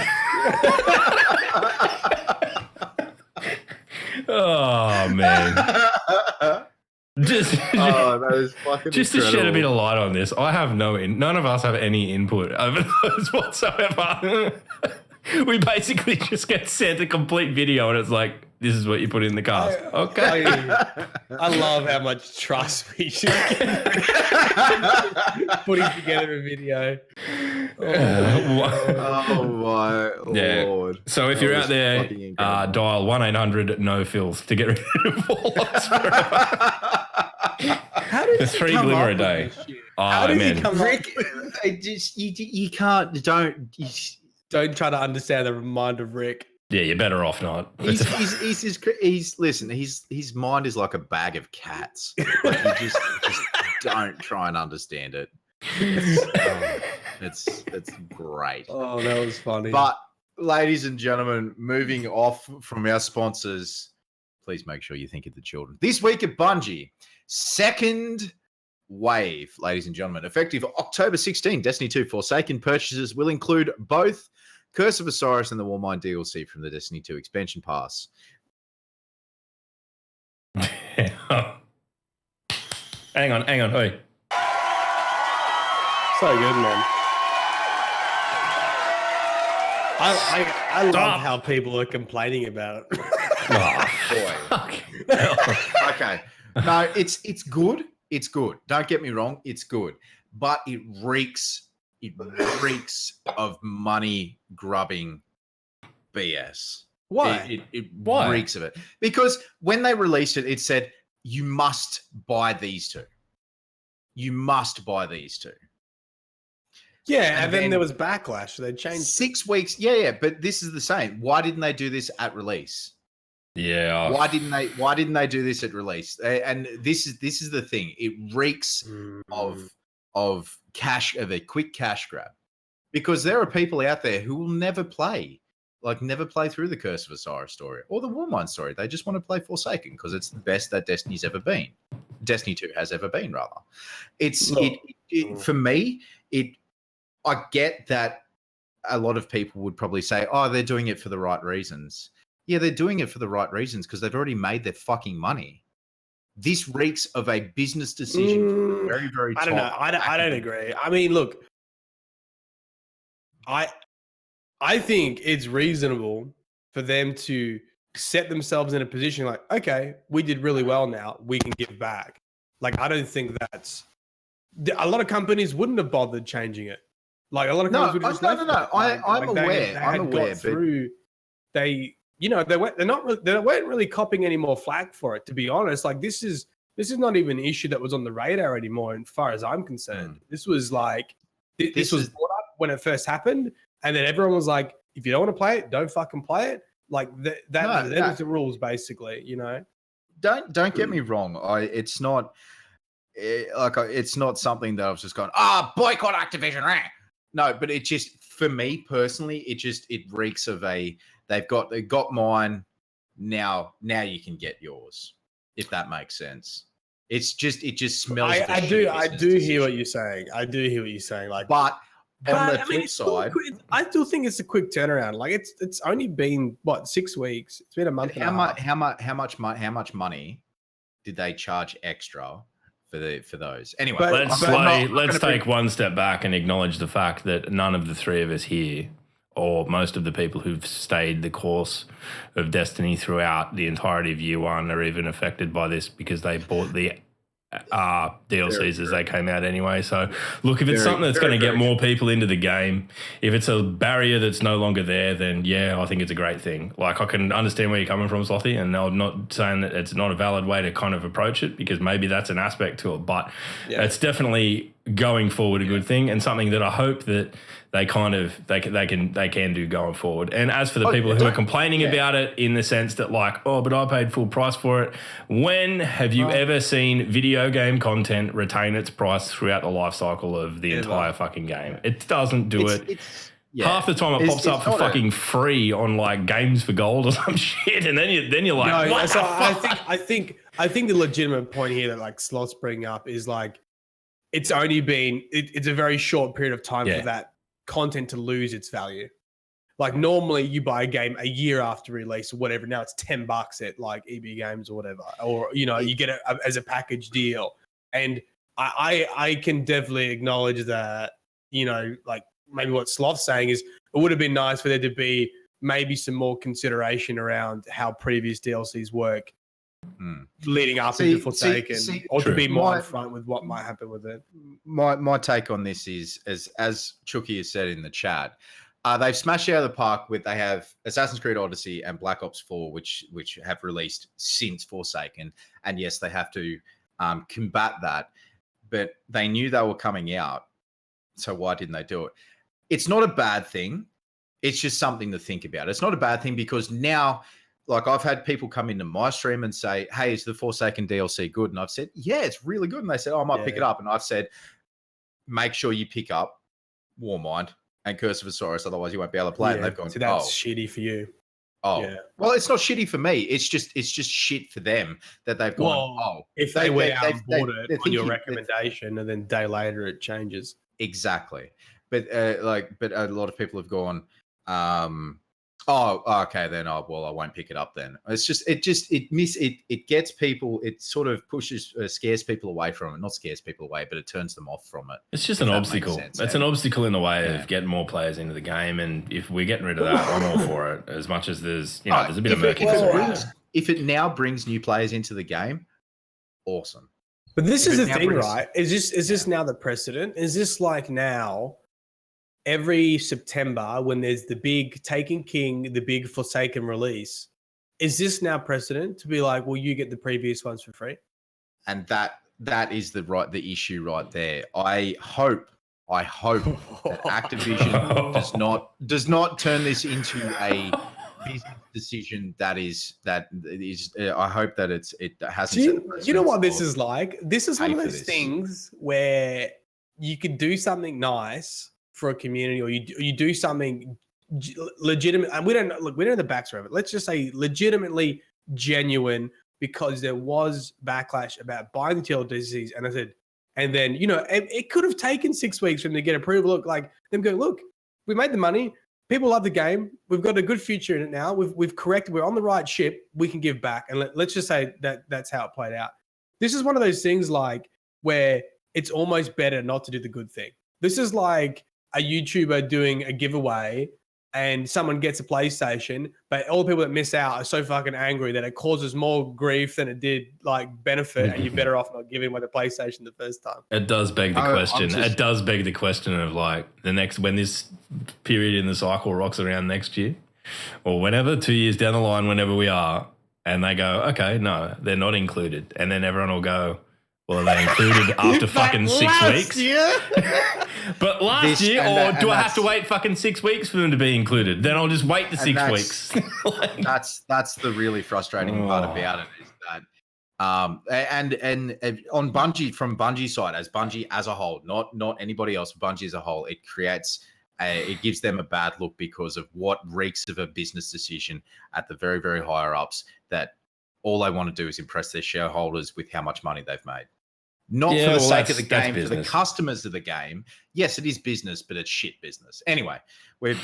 Oh, man. That is fucking just to shed a bit of light on this, I have none of us have any input over those whatsoever. We basically just get sent a complete video and it's like, this is what you put in the cast. Okay. I love how much trust we should get putting together a video. Oh my lord. So if you're out there, dial 1-800-NO-FILTH to get rid of warlocks forever. How did It's 3 glimmer a day. How did he come Rick, you can't, don't try to understand the mind of Rick. Yeah, you're better off not. Listen, his mind is like a bag of cats. Like you just don't try and understand it. It's great. Oh, that was funny. But ladies and gentlemen, moving off from our sponsors, please make sure you think of the children. This week at Bungie, second wave, ladies and gentlemen, effective October 16, Destiny 2 Forsaken purchases will include both Curse of Osiris and the Warmind DLC from the Destiny 2 expansion pass. Hang on. Oi. So good, man. I love how people are complaining about it. Oh, boy. Okay. No, it's good. It's good. Don't get me wrong. It's good. But it reeks of money grubbing BS. Why? It Why? reeks of it. Because when they released it, it said, you must buy these two. You must buy these two. Yeah, and then there was backlash. They changed 6 weeks. Yeah, but this is the same. Why didn't they do this at release? Yeah. Why didn't they do this at release? And this is the thing. It reeks of a quick cash grab. Because there are people out there who will never play through the Curse of Osiris story or the Warmind story. They just want to play Forsaken because it's the best that Destiny's ever been. Destiny 2 has ever been, rather. For me, I get that a lot of people would probably say, oh, they're doing it for the right reasons. Yeah, they're doing it for the right reasons because they've already made their fucking money. This reeks of a business decision. Very, very top. I don't know. I don't agree. I mean, look, I think it's reasonable for them to set themselves in a position like, okay, we did really well now. We can give back. Like, I don't think that's... A lot of companies wouldn't have bothered changing it. Like, a lot of companies would have just left it. I'm aware. They weren't really copping any more flack for it, to be honest. Like, this is not even an issue that was on the radar anymore, as far as I'm concerned. This was like, this was brought up when it first happened, and then everyone was like, if you don't want to play it, don't fucking play it. Like, that was the rules, basically, you know? Don't get me wrong. it's not something that I was just going, boycott Activision. Rah. No, but it just, for me personally, it reeks of they got mine. Now you can get yours, if that makes sense. It just smells. I do hear what you're saying. I do hear what you're saying. Like, but on the flip side, I still think it's a quick turnaround. Like it's only been 6 weeks. It's been a month. How much money did they charge extra for those? Anyway, let's take one step back and acknowledge the fact that none of the three of us here, or most of the people who've stayed the course of Destiny throughout the entirety of year one, are even affected by this because they bought the DLCs as they came out anyway. So look, if it's something that's going to get more people into the game, if it's a barrier that's no longer there, then yeah, I think it's a great thing. Like, I can understand where you're coming from, Slothy, and I'm not saying that it's not a valid way to kind of approach it, because maybe that's an aspect to it, but it's definitely going forward a good thing, and something that I hope that they can do going forward. And as for the people who are complaining about it, in the sense that like, but I paid full price for it. When have you ever seen video game content retain its price throughout the life cycle of the entire fucking game? It doesn't do it. Half the time it pops up for fucking free on like Games for Gold or some shit, and then you're like, what the fuck? I think the legitimate point here that like Sloth's bringing up is like, it's only been it's a very short period of time for that content to lose its value. Like, normally you buy a game a year after release or whatever. Now it's $10 at like EB Games or whatever, or you get it as a package deal. And I can definitely acknowledge that, like maybe what Sloth's saying is, it would have been nice for there to be maybe some more consideration around how previous DLCs work leading up into Forsaken, or to be more upfront with what might happen with it. My take on this is, as Chucky has said in the chat, they've smashed it out of the park with, they have Assassin's Creed Odyssey and Black Ops 4, which have released since Forsaken, and yes, they have to combat that, but they knew they were coming out, so why didn't they do it? It's not a bad thing. It's just something to think about. It's not a bad thing, because now, like, I've had people come into my stream and say, hey, is the Forsaken DLC good? And I've said, yeah, it's really good. And they said, I might pick it up. And I've said, make sure you pick up Warmind and Curse of Osiris, otherwise you won't be able to play it. And they've gone, so that's shitty for you. Well, it's not shitty for me. It's just shit for them that they've gone, if they went out and bought it on your recommendation and then a day later it changes. Exactly. But a lot of people have gone, okay, then I won't pick it up then. It gets people, it sort of scares people away from it. Not scares people away, but it turns them off from it. It's just an obstacle. It's an obstacle in the way of getting more players into the game, and if we're getting rid of that, I'm all for it. As much as there's a bit of murkiness. If it now brings new players into the game, awesome. But this is the thing, right? Is this now the precedent? Is this like now, every September when there's the big Taken King, the big Forsaken release, is this now precedent to be like, well, you get the previous ones for free? And that is the issue right there. I hope that Activision does not turn this into a business decision that is I hope that it hasn't. You know what this is like? This is one of those things where you could do something nice for a community, or you do something legitimate, and we don't know the backstory of it. Let's just say legitimately genuine, because there was backlash about buying the TLDCs, and then it could have taken 6 weeks for them to get approval. Look, like them go, look, we made the money, people love the game, we've got a good future in it now, we've corrected, we're on the right ship, we can give back, and let's just say that's how it played out. This is one of those things like where it's almost better not to do the good thing. This is like a YouTuber doing a giveaway and someone gets a PlayStation, but all the people that miss out are so fucking angry that it causes more grief than it did like benefit, and you're better off not giving away the PlayStation the first time. It does beg the question. It does beg the question of like when this period in the cycle rocks around next year or whenever, 2 years down the line, whenever we are, and they go, okay, no, they're not included. And then everyone will go, well, are they included after fucking 6 weeks? But last year, or do I have to wait fucking 6 weeks for them to be included? Then I'll just wait the 6 weeks. That's the really frustrating part about it, is that And on Bungie, from Bungie side, as Bungie as a whole, not anybody else, Bungie as a whole, it gives them a bad look because of what reeks of a business decision at the very, very higher ups, that all they want to do is impress their shareholders with how much money they've made. Not for the sake of the game, for the customers of the game. Yes, it is business, but it's shit business. Anyway, we're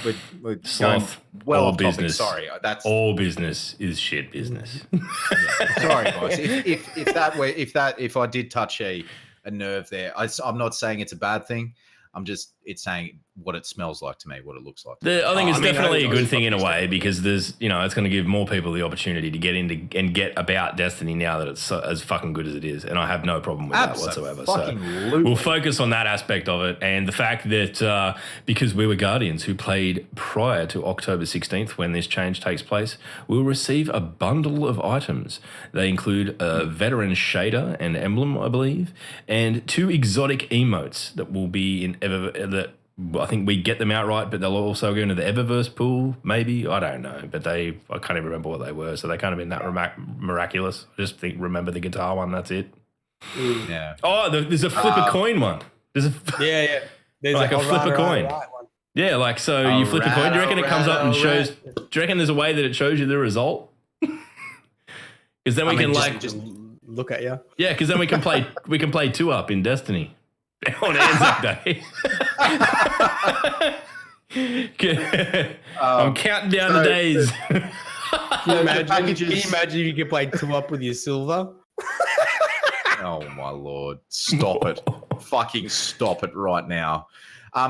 going well off topic. Sorry, that's all business is shit business. Yeah. Sorry, guys. If I did touch a nerve there, I'm not saying it's a bad thing. It's saying what it smells like to me, what it looks like. I think it's definitely a good thing in a way, because there's, it's going to give more people the opportunity to get into and get about Destiny now that it's as fucking good as it is. And I have no problem with that whatsoever. So we'll focus on that aspect of it. And the fact that because we were Guardians who played prior to October 16th, when this change takes place, we'll receive a bundle of items. They include a veteran shader and emblem, I believe, and 2 exotic emotes that will be in that I think we get them outright, but they'll also go into the Eververse pool, maybe. I don't know, but I can't even remember what they were, so they kind of been that miraculous. I just remember the guitar one, that's it. Yeah. Oh, there's a flip a coin one. There's yeah. There's like a flip a coin. Right. Yeah, like so you flip a coin. Do you reckon it comes up and shows? Do you reckon there's a way that it shows you the result? Because then we can just look at you. Yeah, because then we can play 2-up in Destiny. On Anzac Day. I'm counting down the days. Can you imagine if you could play 2-up with your silver? Oh my Lord. Stop it. Fucking stop it right now.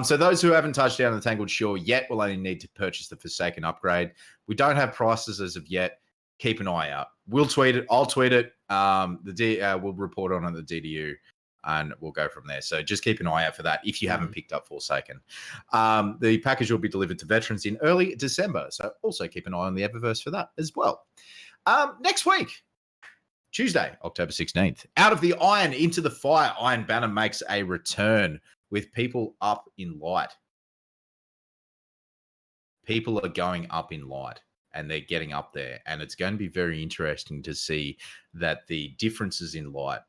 So those who haven't touched down the Tangled Shore yet will only need to purchase the Forsaken upgrade. We don't have prices as of yet. Keep an eye out. We'll tweet it. I'll tweet it. We'll report on the DDU. And we'll go from there. So just keep an eye out for that if you haven't picked up Forsaken. The package will be delivered to veterans in early December. So also keep an eye on the Eververse for that as well. Next week, Tuesday, October 16th, Out of the Iron into the Fire, Iron Banner makes a return with people up in light. People are going up in light and they're getting up there. And it's going to be very interesting to see that the differences in light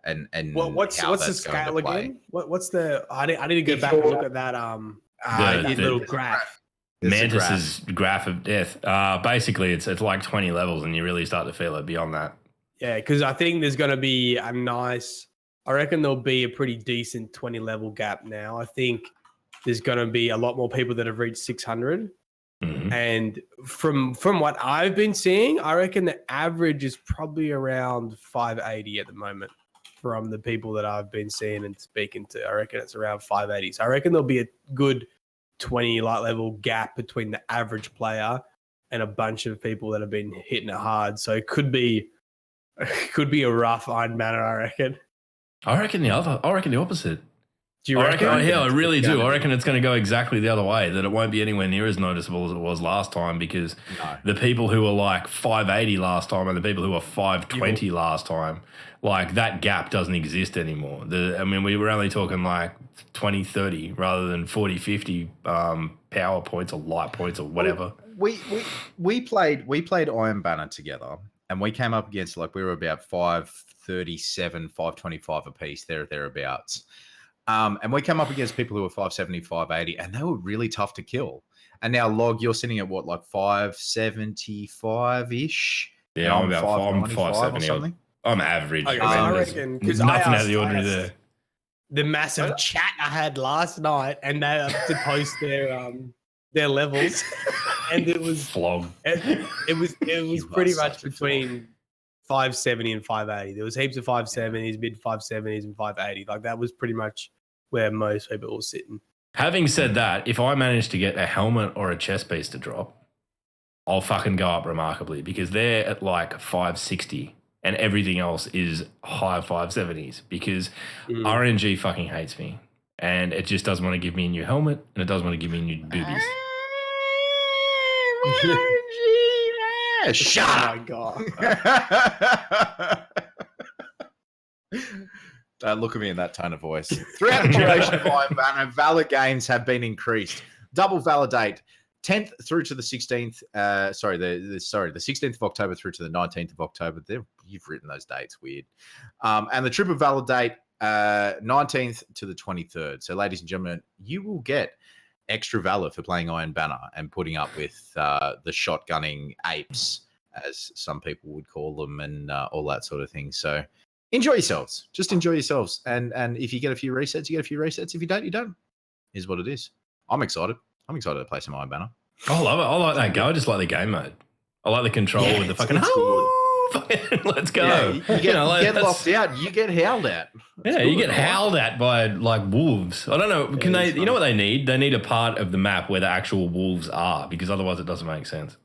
and what's the scale again? What's the? I need to go back and look at that that little graph. Mantis's graph of death. Basically, it's like 20 levels, and you really start to feel it beyond that. Yeah, because I think there's going to be a nice. I reckon there'll be a pretty decent 20 level gap now. I think there's going to be a lot more people that have reached 600. Mm-hmm. And from what I've been seeing, I reckon the average is probably around 580 at the moment. From the people that I've been seeing and speaking to, I reckon it's around 580. So I reckon there'll be a good 20 light level gap between the average player and a bunch of people that have been hitting it hard. So it could be a rough Iron Banner, I reckon. I reckon the opposite. Do you reckon? Yeah, I really do. I reckon it's going to go exactly the other way, that it won't be anywhere near as noticeable as it was last time, because the people who were like 580 last time and the people who were 520 last time, like that gap doesn't exist anymore. We were only talking like 20, 30 rather than 40, 50 power points or light points or whatever. We played Iron Banner together and we came up against, like, we were about 537, 525 apiece, thereabouts. And we came up against people who were 570, 580, and they were really tough to kill. And now, Log, you're sitting at what, like 575-ish? Yeah, I'm about 570 or something. I'm average. I reckon, because nothing out of the ordinary there. The massive chat I had last night, and they had to post their levels, and it was flog. It was pretty much between 570 and 580. There was heaps of 570s, mid 570s, and 580. Like that was pretty much where most people were sitting. Having said that, if I manage to get a helmet or a chest piece to drop, I'll fucking go up remarkably, because they're at like 560 and everything else is high 570s, because RNG fucking hates me and it just doesn't want to give me a new helmet and it doesn't want to give me new boobies. Shut up. Oh my God. Don't look at me in that tone of voice. Throughout the duration of Iron Banner, Valor gains have been increased. Double validate 10th through to the 16th. The 16th of October through to the 19th of October. You've written those dates weird. And the Trip of Valor date, 19th to the 23rd. So, ladies and gentlemen, you will get extra valor for playing Iron Banner and putting up with the shotgunning apes, as some people would call them, and all that sort of thing. So, enjoy yourselves. Just enjoy yourselves. And if you get a few resets, you get a few resets. If you don't, you don't. Here's what it is. I'm excited. I'm excited to play some Iron Banner. I love it. I like that go. I just like the game mode. I like the control with the fucking. Let's go. Yeah, you get locked out. You get howled at. That's you get howled at by like wolves. I don't know. Can they? You know what they need? They need a part of the map where the actual wolves are, because otherwise it doesn't make sense.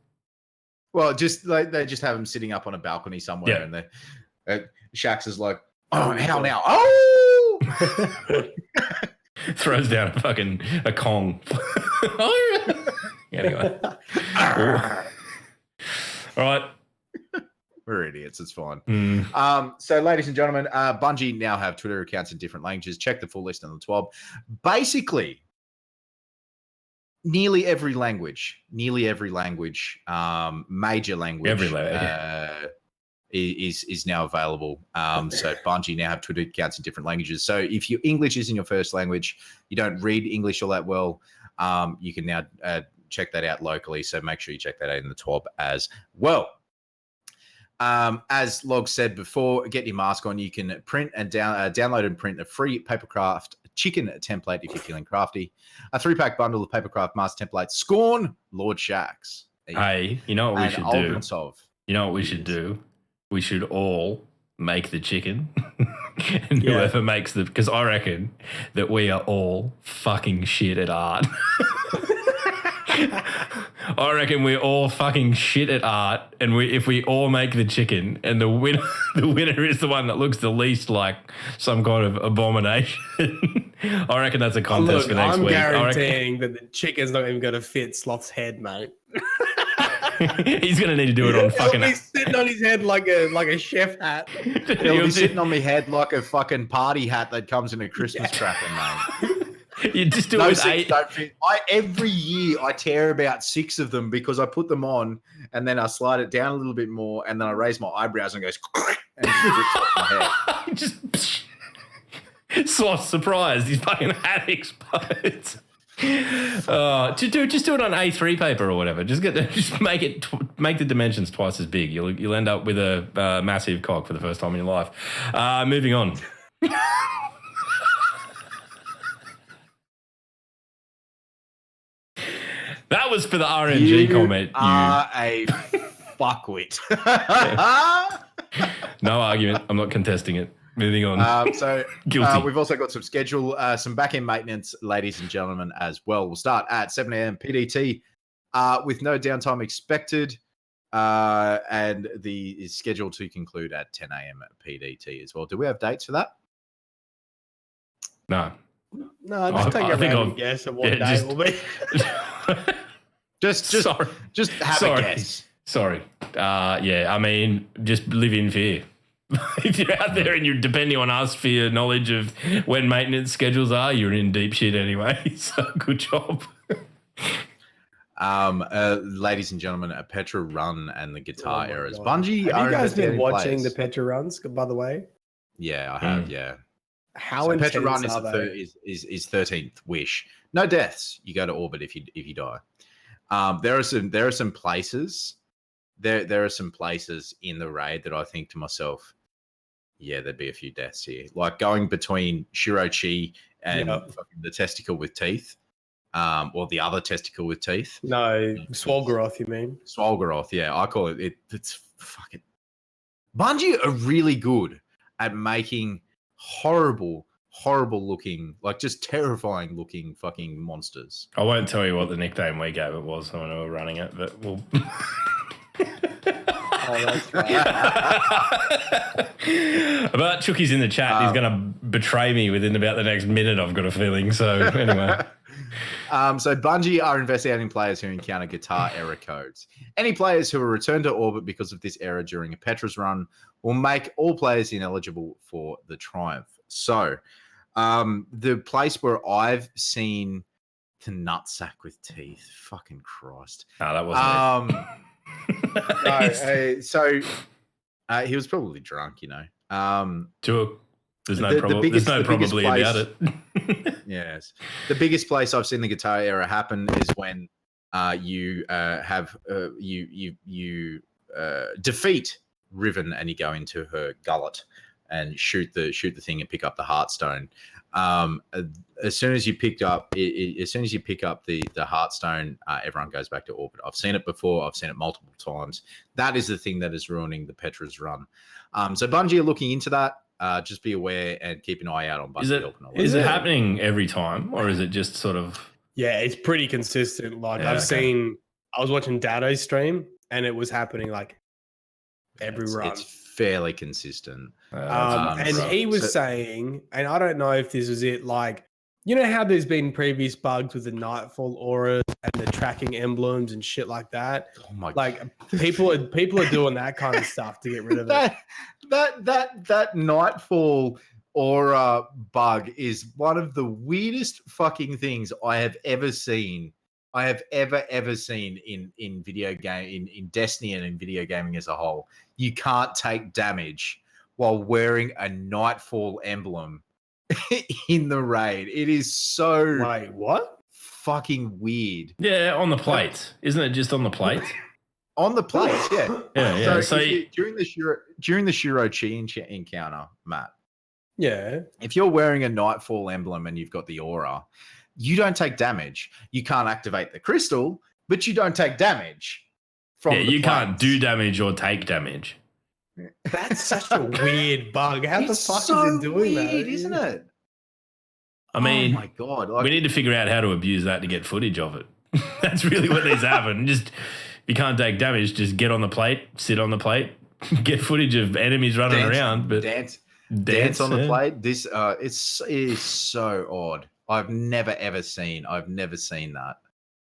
Well, just like they just have them sitting up on a balcony somewhere, and they Shax is like, "Oh, hell now! Oh!" Throws down a Kong. Anyway. All right. We're idiots. It's fine. Mm. So, ladies and gentlemen, Bungie now have Twitter accounts in different languages. Check the full list on the TWAB. Basically, nearly every language, major language, is now available. So Bungie now have Twitter accounts in different languages. So if your English isn't your first language, you don't read English all that well, you can now check that out locally. So make sure you check that out in the TWAB as well. As Log said before, get your mask on. You can print and download and print a free Papercraft chicken template if you're feeling crafty. A 3-pack bundle of Papercraft mask templates. Scorn Lord Shax. Hey, you know what we should do? You know what we should do? We should all make the chicken. And whoever makes because I reckon that we are all fucking shit at art. I reckon we're all fucking shit at art, and if we all make the chicken, and the winner is the one that looks the least like some kind of abomination. I reckon that's a contest for next week. I'm guaranteeing that the chicken's not even going to fit Sloth's head, mate. He's going to need to do it on fucking. He's sitting on his head like a chef hat. He'll be sitting on my head like a fucking party hat that comes in a Christmas wrapper, mate. You just do it with 8. Don't fit. Every year I tear about 6 of them because I put them on and then I slide it down a little bit more and then I raise my eyebrows and it goes and it rips off my head. Just Sloth surprised. His fucking hat explodes. Just do it on A3 paper or whatever. Just make the dimensions twice as big. You'll end up with a massive cock for the first time in your life. Moving on. That was for the RNG comment. You are a fuckwit. No argument. I'm not contesting it. Moving on. So Guilty. We've also got some schedule, some back-end maintenance, ladies and gentlemen, as well. We'll start at 7 a.m. PDT with no downtime expected, and the is scheduled to conclude at 10 a.m. PDT as well. Do we have dates for that? No. No, just take a random guess of what day it will be. Just have a guess. Sorry. I mean, just live in fear. If you're out there and you're depending on us for your knowledge of when maintenance schedules are, you're in deep shit anyway. So good job. Ladies and gentlemen, a Petra run and the guitar eras. Bungie, have you guys been watching the Petra runs, by the way? Yeah, I have. Yeah. How intense Petra run are they? is 13th wish. No deaths. You go to orbit if you die. There are some places. There are some places in the raid that I think to myself, yeah, there'd be a few deaths here. Like going between Shirochi and the testicle with teeth, or the other testicle with teeth. No, Swolgaroth, you mean? Swolgaroth, yeah. I call it. It's fucking. Bungie are really good at making horrible looking, like just terrifying looking fucking monsters. I won't tell you what the nickname we gave it was when we were running it, but we'll. That's right. But Chucky's in the chat. He's going to betray me within about the next minute, I've got a feeling. So anyway. So Bungie are investigating players who encounter guitar error codes. Any players who are returned to orbit because of this error during a Petra's run will make all players ineligible for the Triumph. So the place where I've seen The nutsack with teeth. Fucking Christ. No, that wasn't No, he was probably drunk, you know. Sure. There's no biggest probably place, about it. Yes. The biggest place I've seen the guitar era happen is when you defeat Riven and you go into her gullet and shoot the thing and pick up the Heartstone. As soon as you pick up the Heartstone, everyone goes back to orbit. I've seen it before. I've seen it multiple times. That is the thing that is ruining the Petra's run. So Bungie are looking into that. Just be aware and keep an eye out on Bungie. Is it happening every time, or is it just sort of? Yeah, it's pretty consistent. Like I was watching Dado's stream and it was happening like every run. It's fairly consistent. And he was saying, and I don't know if this was it, like, you know how there's been previous bugs with the Nightfall auras and the tracking emblems and shit like that? Oh my like God. people are doing that kind of stuff to get rid of it. That Nightfall aura bug is one of the weirdest fucking things I have ever seen. I have ever seen in video game in Destiny and in video gaming as a whole. You can't take damage while wearing a Nightfall emblem in the raid. It is so what? Fucking weird. Yeah, on the plate. Isn't it just on the plate? On the plate, yeah. Yeah. So during the Shuro Chi encounter, Matt. Yeah. If you're wearing a Nightfall emblem and you've got the aura, you don't take damage. You can't activate the crystal, but you don't take damage. You can't do damage or take damage. That's such a weird bug. How the fuck is it doing that? Isn't it? I mean, oh my God. We need to figure out how to abuse that to get footage of it. That's really what needs to happen. Just, if you can't take damage, just get on the plate, sit on the plate, get footage of enemies running around. But dance on the plate. This it is so odd. I've never seen that.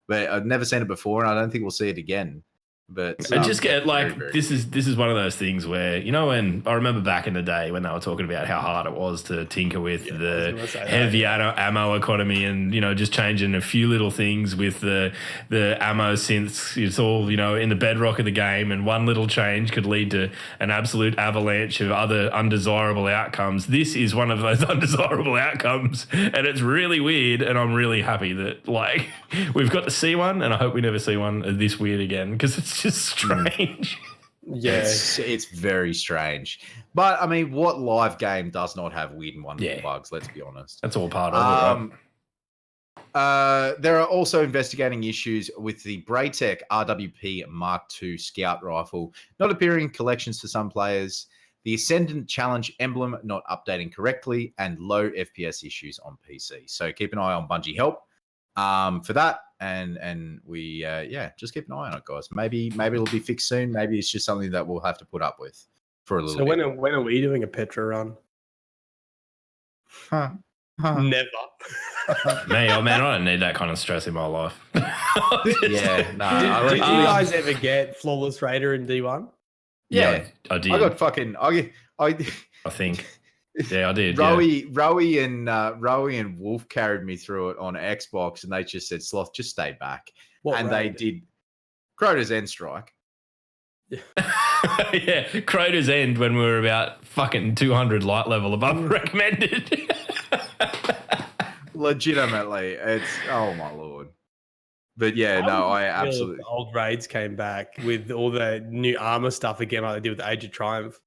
But I've never seen it before, and I don't think we'll see it again. But I just get this is one of those things where, you know, when I remember back in the day when they were talking about how hard it was to tinker with the heavy ammo economy and, you know, just changing a few little things with the ammo synths. It's all, you know, in the bedrock of the game, and one little change could lead to an absolute avalanche of other undesirable outcomes. This is one of those undesirable outcomes, and it's really weird, and I'm really happy that, like, we've got to see one, and I hope we never see one this weird again, because it's just strange. Yeah, it's very strange. But I mean, what live game does not have weird and wonderful bugs? Let's be honest. That's all part of it. Right? There are also investigating issues with the Braytech RWP Mark II Scout Rifle not appearing in collections for some players, the Ascendant Challenge emblem not updating correctly, and low FPS issues on PC. So keep an eye on Bungie Help for that. And we just keep an eye on it, guys. Maybe it'll be fixed soon. Maybe it's just something that we'll have to put up with for a little bit. So when are we doing a Petra run? Never. Me, I don't need that kind of stress in my life. Yeah, no. Did you guys ever get Flawless Raider in D1? Yeah, I did. I got fucking. I think. Yeah, I did. Rowie and Wolf carried me through it on Xbox, and they just said, "Sloth, just stay back." They did. Crota's End Strike. Yeah, Crota's End when we were about fucking 200 light level above recommended. Legitimately, it's my lord. But yeah, I absolutely. Old raids came back with all the new armor stuff again, like they did with Age of Triumph.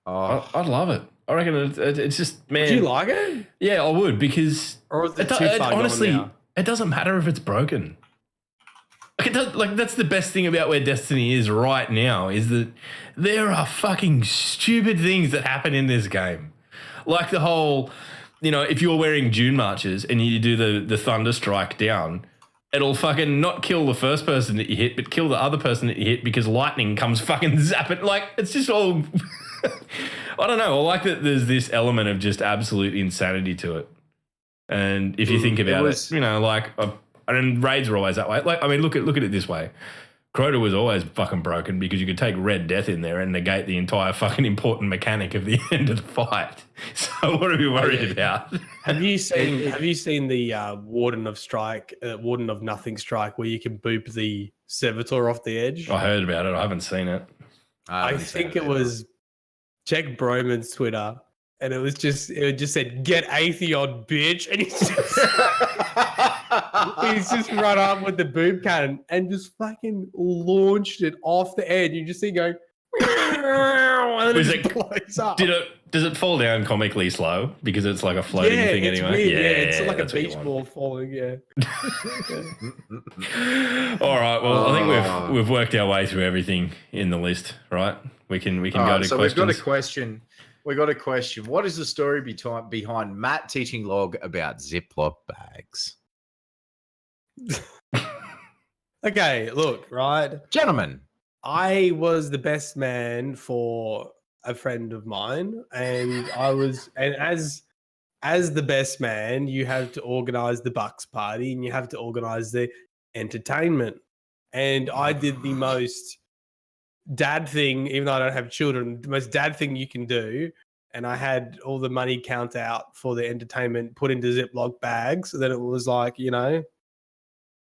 Oh, I'd love it. I reckon it's just, man. Would you like it? Yeah, I would, because or is it too far honestly, gone now? It doesn't matter if it's broken. That's the best thing about where Destiny is right now, is that there are fucking stupid things that happen in this game. Like the whole, you know, if you're wearing Dune Marches and you do the Thunder Strike down, it'll fucking not kill the first person that you hit, but kill the other person that you hit because lightning comes fucking zapping. Like, it's just all... I don't know. I like that there's this element of just absolute insanity to it. And if you think about it, you know, like, and raids are always that way. Like, I mean, look at it this way. Crota was always fucking broken because you could take Red Death in there and negate the entire fucking important mechanic of the end of the fight. So what are we worried about? Have you seen the Warden of Nothing strike where you can boop the Servitor off the edge? I heard about it. I haven't seen it. I think it was check Broman's Twitter, and it just said "Get Atheon, bitch," and he's just run up with the boom cannon and just fucking launched it off the edge. You just see going, and it just blows up. Does it fall down comically slow because it's like a floating thing anyway? Weird, it's like a beach ball falling. Yeah. All right. Well, I think we've worked our way through everything in the list, right? We can go to questions. So we've got a question. What is the story behind Matt teaching Log about Ziploc bags? Okay, look, right, gentlemen. I was the best man for a friend of mine, and as the best man, you have to organize the Bucks party and you have to organize the entertainment. And I did the most dad thing, even though I don't have children, the most dad thing you can do. And I had all the money count out for the entertainment put into Ziploc bags. So then it was like,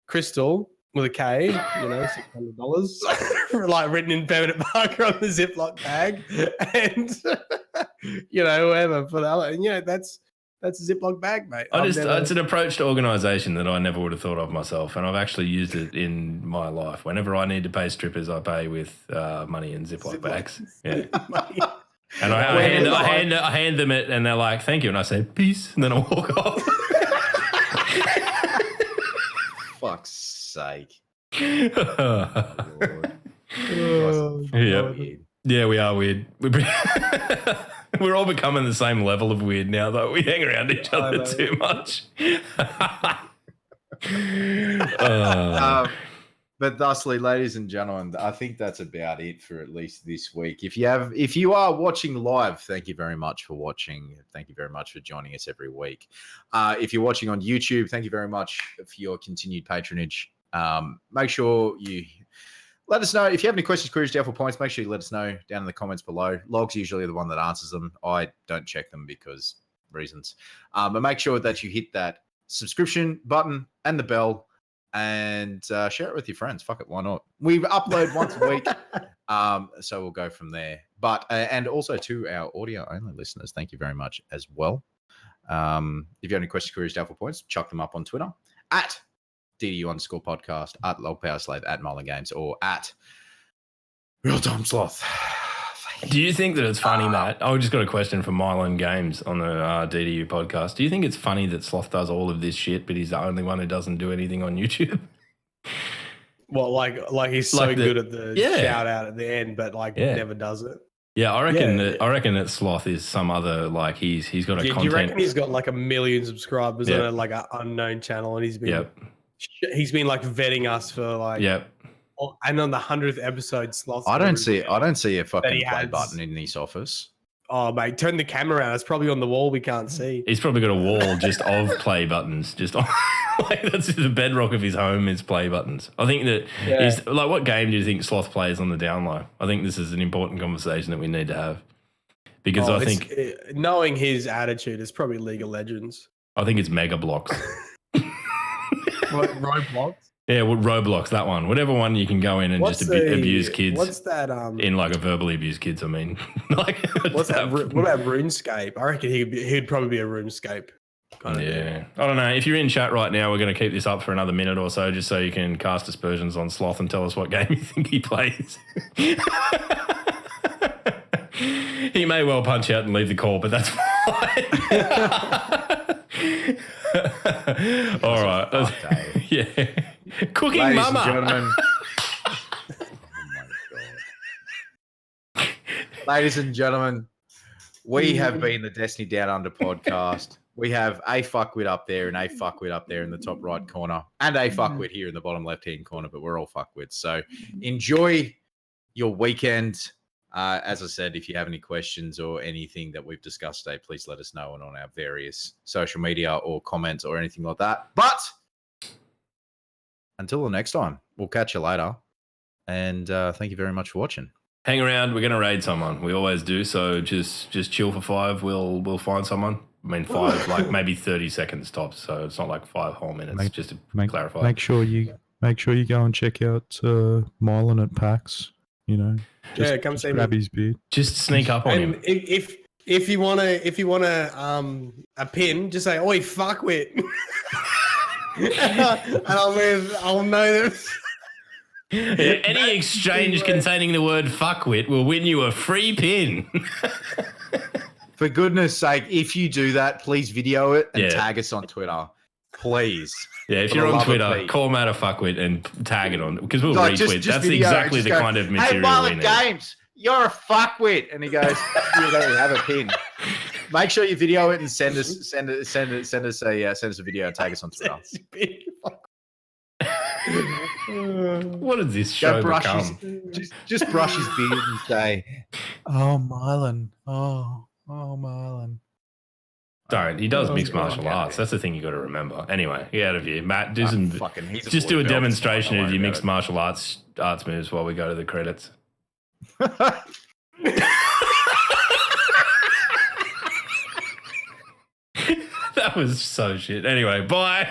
Crystal with a K, $600, like written in permanent marker on the Ziploc bag, and whatever for that. And that's a Ziploc bag, mate. It's an approach to organisation that I never would have thought of myself, and I've actually used it in my life. Whenever I need to pay strippers, I pay with money in Ziploc bags. Yeah. And I hand them it, and they're like, "Thank you," and I say, "Peace," and then I walk off. Fuck's sake. Yeah, we are weird. We're all becoming the same level of weird now, though. We hang around each other too much. But thusly, ladies and gentlemen, I think that's about it for at least this week. If you are watching live, thank you very much for watching. Thank you very much for joining us every week. If you're watching on YouTube, thank you very much for your continued patronage. Make sure you let us know if you have any questions, queries, doubtful points. Make sure you let us know down in the comments below. Log's usually the one that answers them. I don't check them because reasons. But make sure that you hit that subscription button and the bell. And share it with your friends. Fuck it, why not? We upload once a week, so we'll go from there. But and also to our audio-only listeners, thank you very much as well. If you have any questions, queries, doubtful points, chuck them up on Twitter at DDU_podcast, at LogPowerSlave, at Myelin Games, or at Real Time Sloth. Do you think that it's funny, Matt? I just got a question for Myelin Games on the DDU podcast. Do you think it's funny that Sloth does all of this shit, but he's the only one who doesn't do anything on YouTube? Well, like he's so good at the shout out at the end, but never does it. Yeah, I reckon that Sloth is some other he's got a content. Do you reckon he's got 1 million subscribers on an unknown channel, and he's been vetting us for and on the 100th episode, Sloth. I don't see a fucking play button in this office. Oh, mate, turn the camera around. It's probably on the wall. We can't see. He's probably got a wall just of play buttons. Just that's the bedrock of his home is play buttons. I think that he's what game do you think Sloth plays on the down low? I think this is an important conversation that we need to have because I think knowing his attitude is probably League of Legends. I think it's Mega Blocks. What, Roblox? Yeah, Roblox, that one. Whatever one you can go in and abuse kids. What's that? In a verbally abuse kids, I mean. What's that? What about RuneScape? I reckon he'd probably be a RuneScape kind of thing. I don't know. If you're in chat right now, we're going to keep this up for another minute or so just so you can cast aspersions on Sloth and tell us what game you think he plays. He may well punch out and leave the call, but that's fine. All right. Yeah. Cooking Ladies mama. And gentlemen. Oh my God. Ladies and gentlemen, we have been the Destiny Down Under podcast. We have a fuckwit up there and a fuckwit up there in the top right corner and a fuckwit here in the bottom left-hand corner, but we're all fuckwits. So enjoy your weekend. As I said, if you have any questions or anything that we've discussed today, please let us know on our various social media or comments or anything like that. But until the next time, we'll catch you later. And thank you very much for watching. Hang around. We're going to raid someone. We always do. So just chill for 5. We'll find someone. I mean, 5, like maybe 30 seconds tops. So it's not like 5 whole minutes. Just to clarify. Make sure you go and check out Myelin at PAX. You know, come see grab me. his beard. Just sneak up on him. If you wanna a pin, just say "Oi, fuckwit," and I'll know them. Any exchange containing the word fuckwit will win you a free pin. For goodness sake, if you do that, please video it and tag us on Twitter. Please. Yeah, if you're on Twitter, call Matt a fuckwit and tag it on, because we'll retweet. That's exactly the kind of material we need. Games, you're a fuckwit. And he goes, you don't have a pin. Make sure you video it and send us a video and tag us on Twitter. What does this show become? Just brush his beard and say, "Oh, Myelin. Oh, Myelin." Don't. He does mixed martial arts. That's the thing you got to remember. Anyway, get out of here, Matt. Do some. Just do a demonstration of your mixed martial arts moves while we go to the credits. That was so shit. Anyway, bye.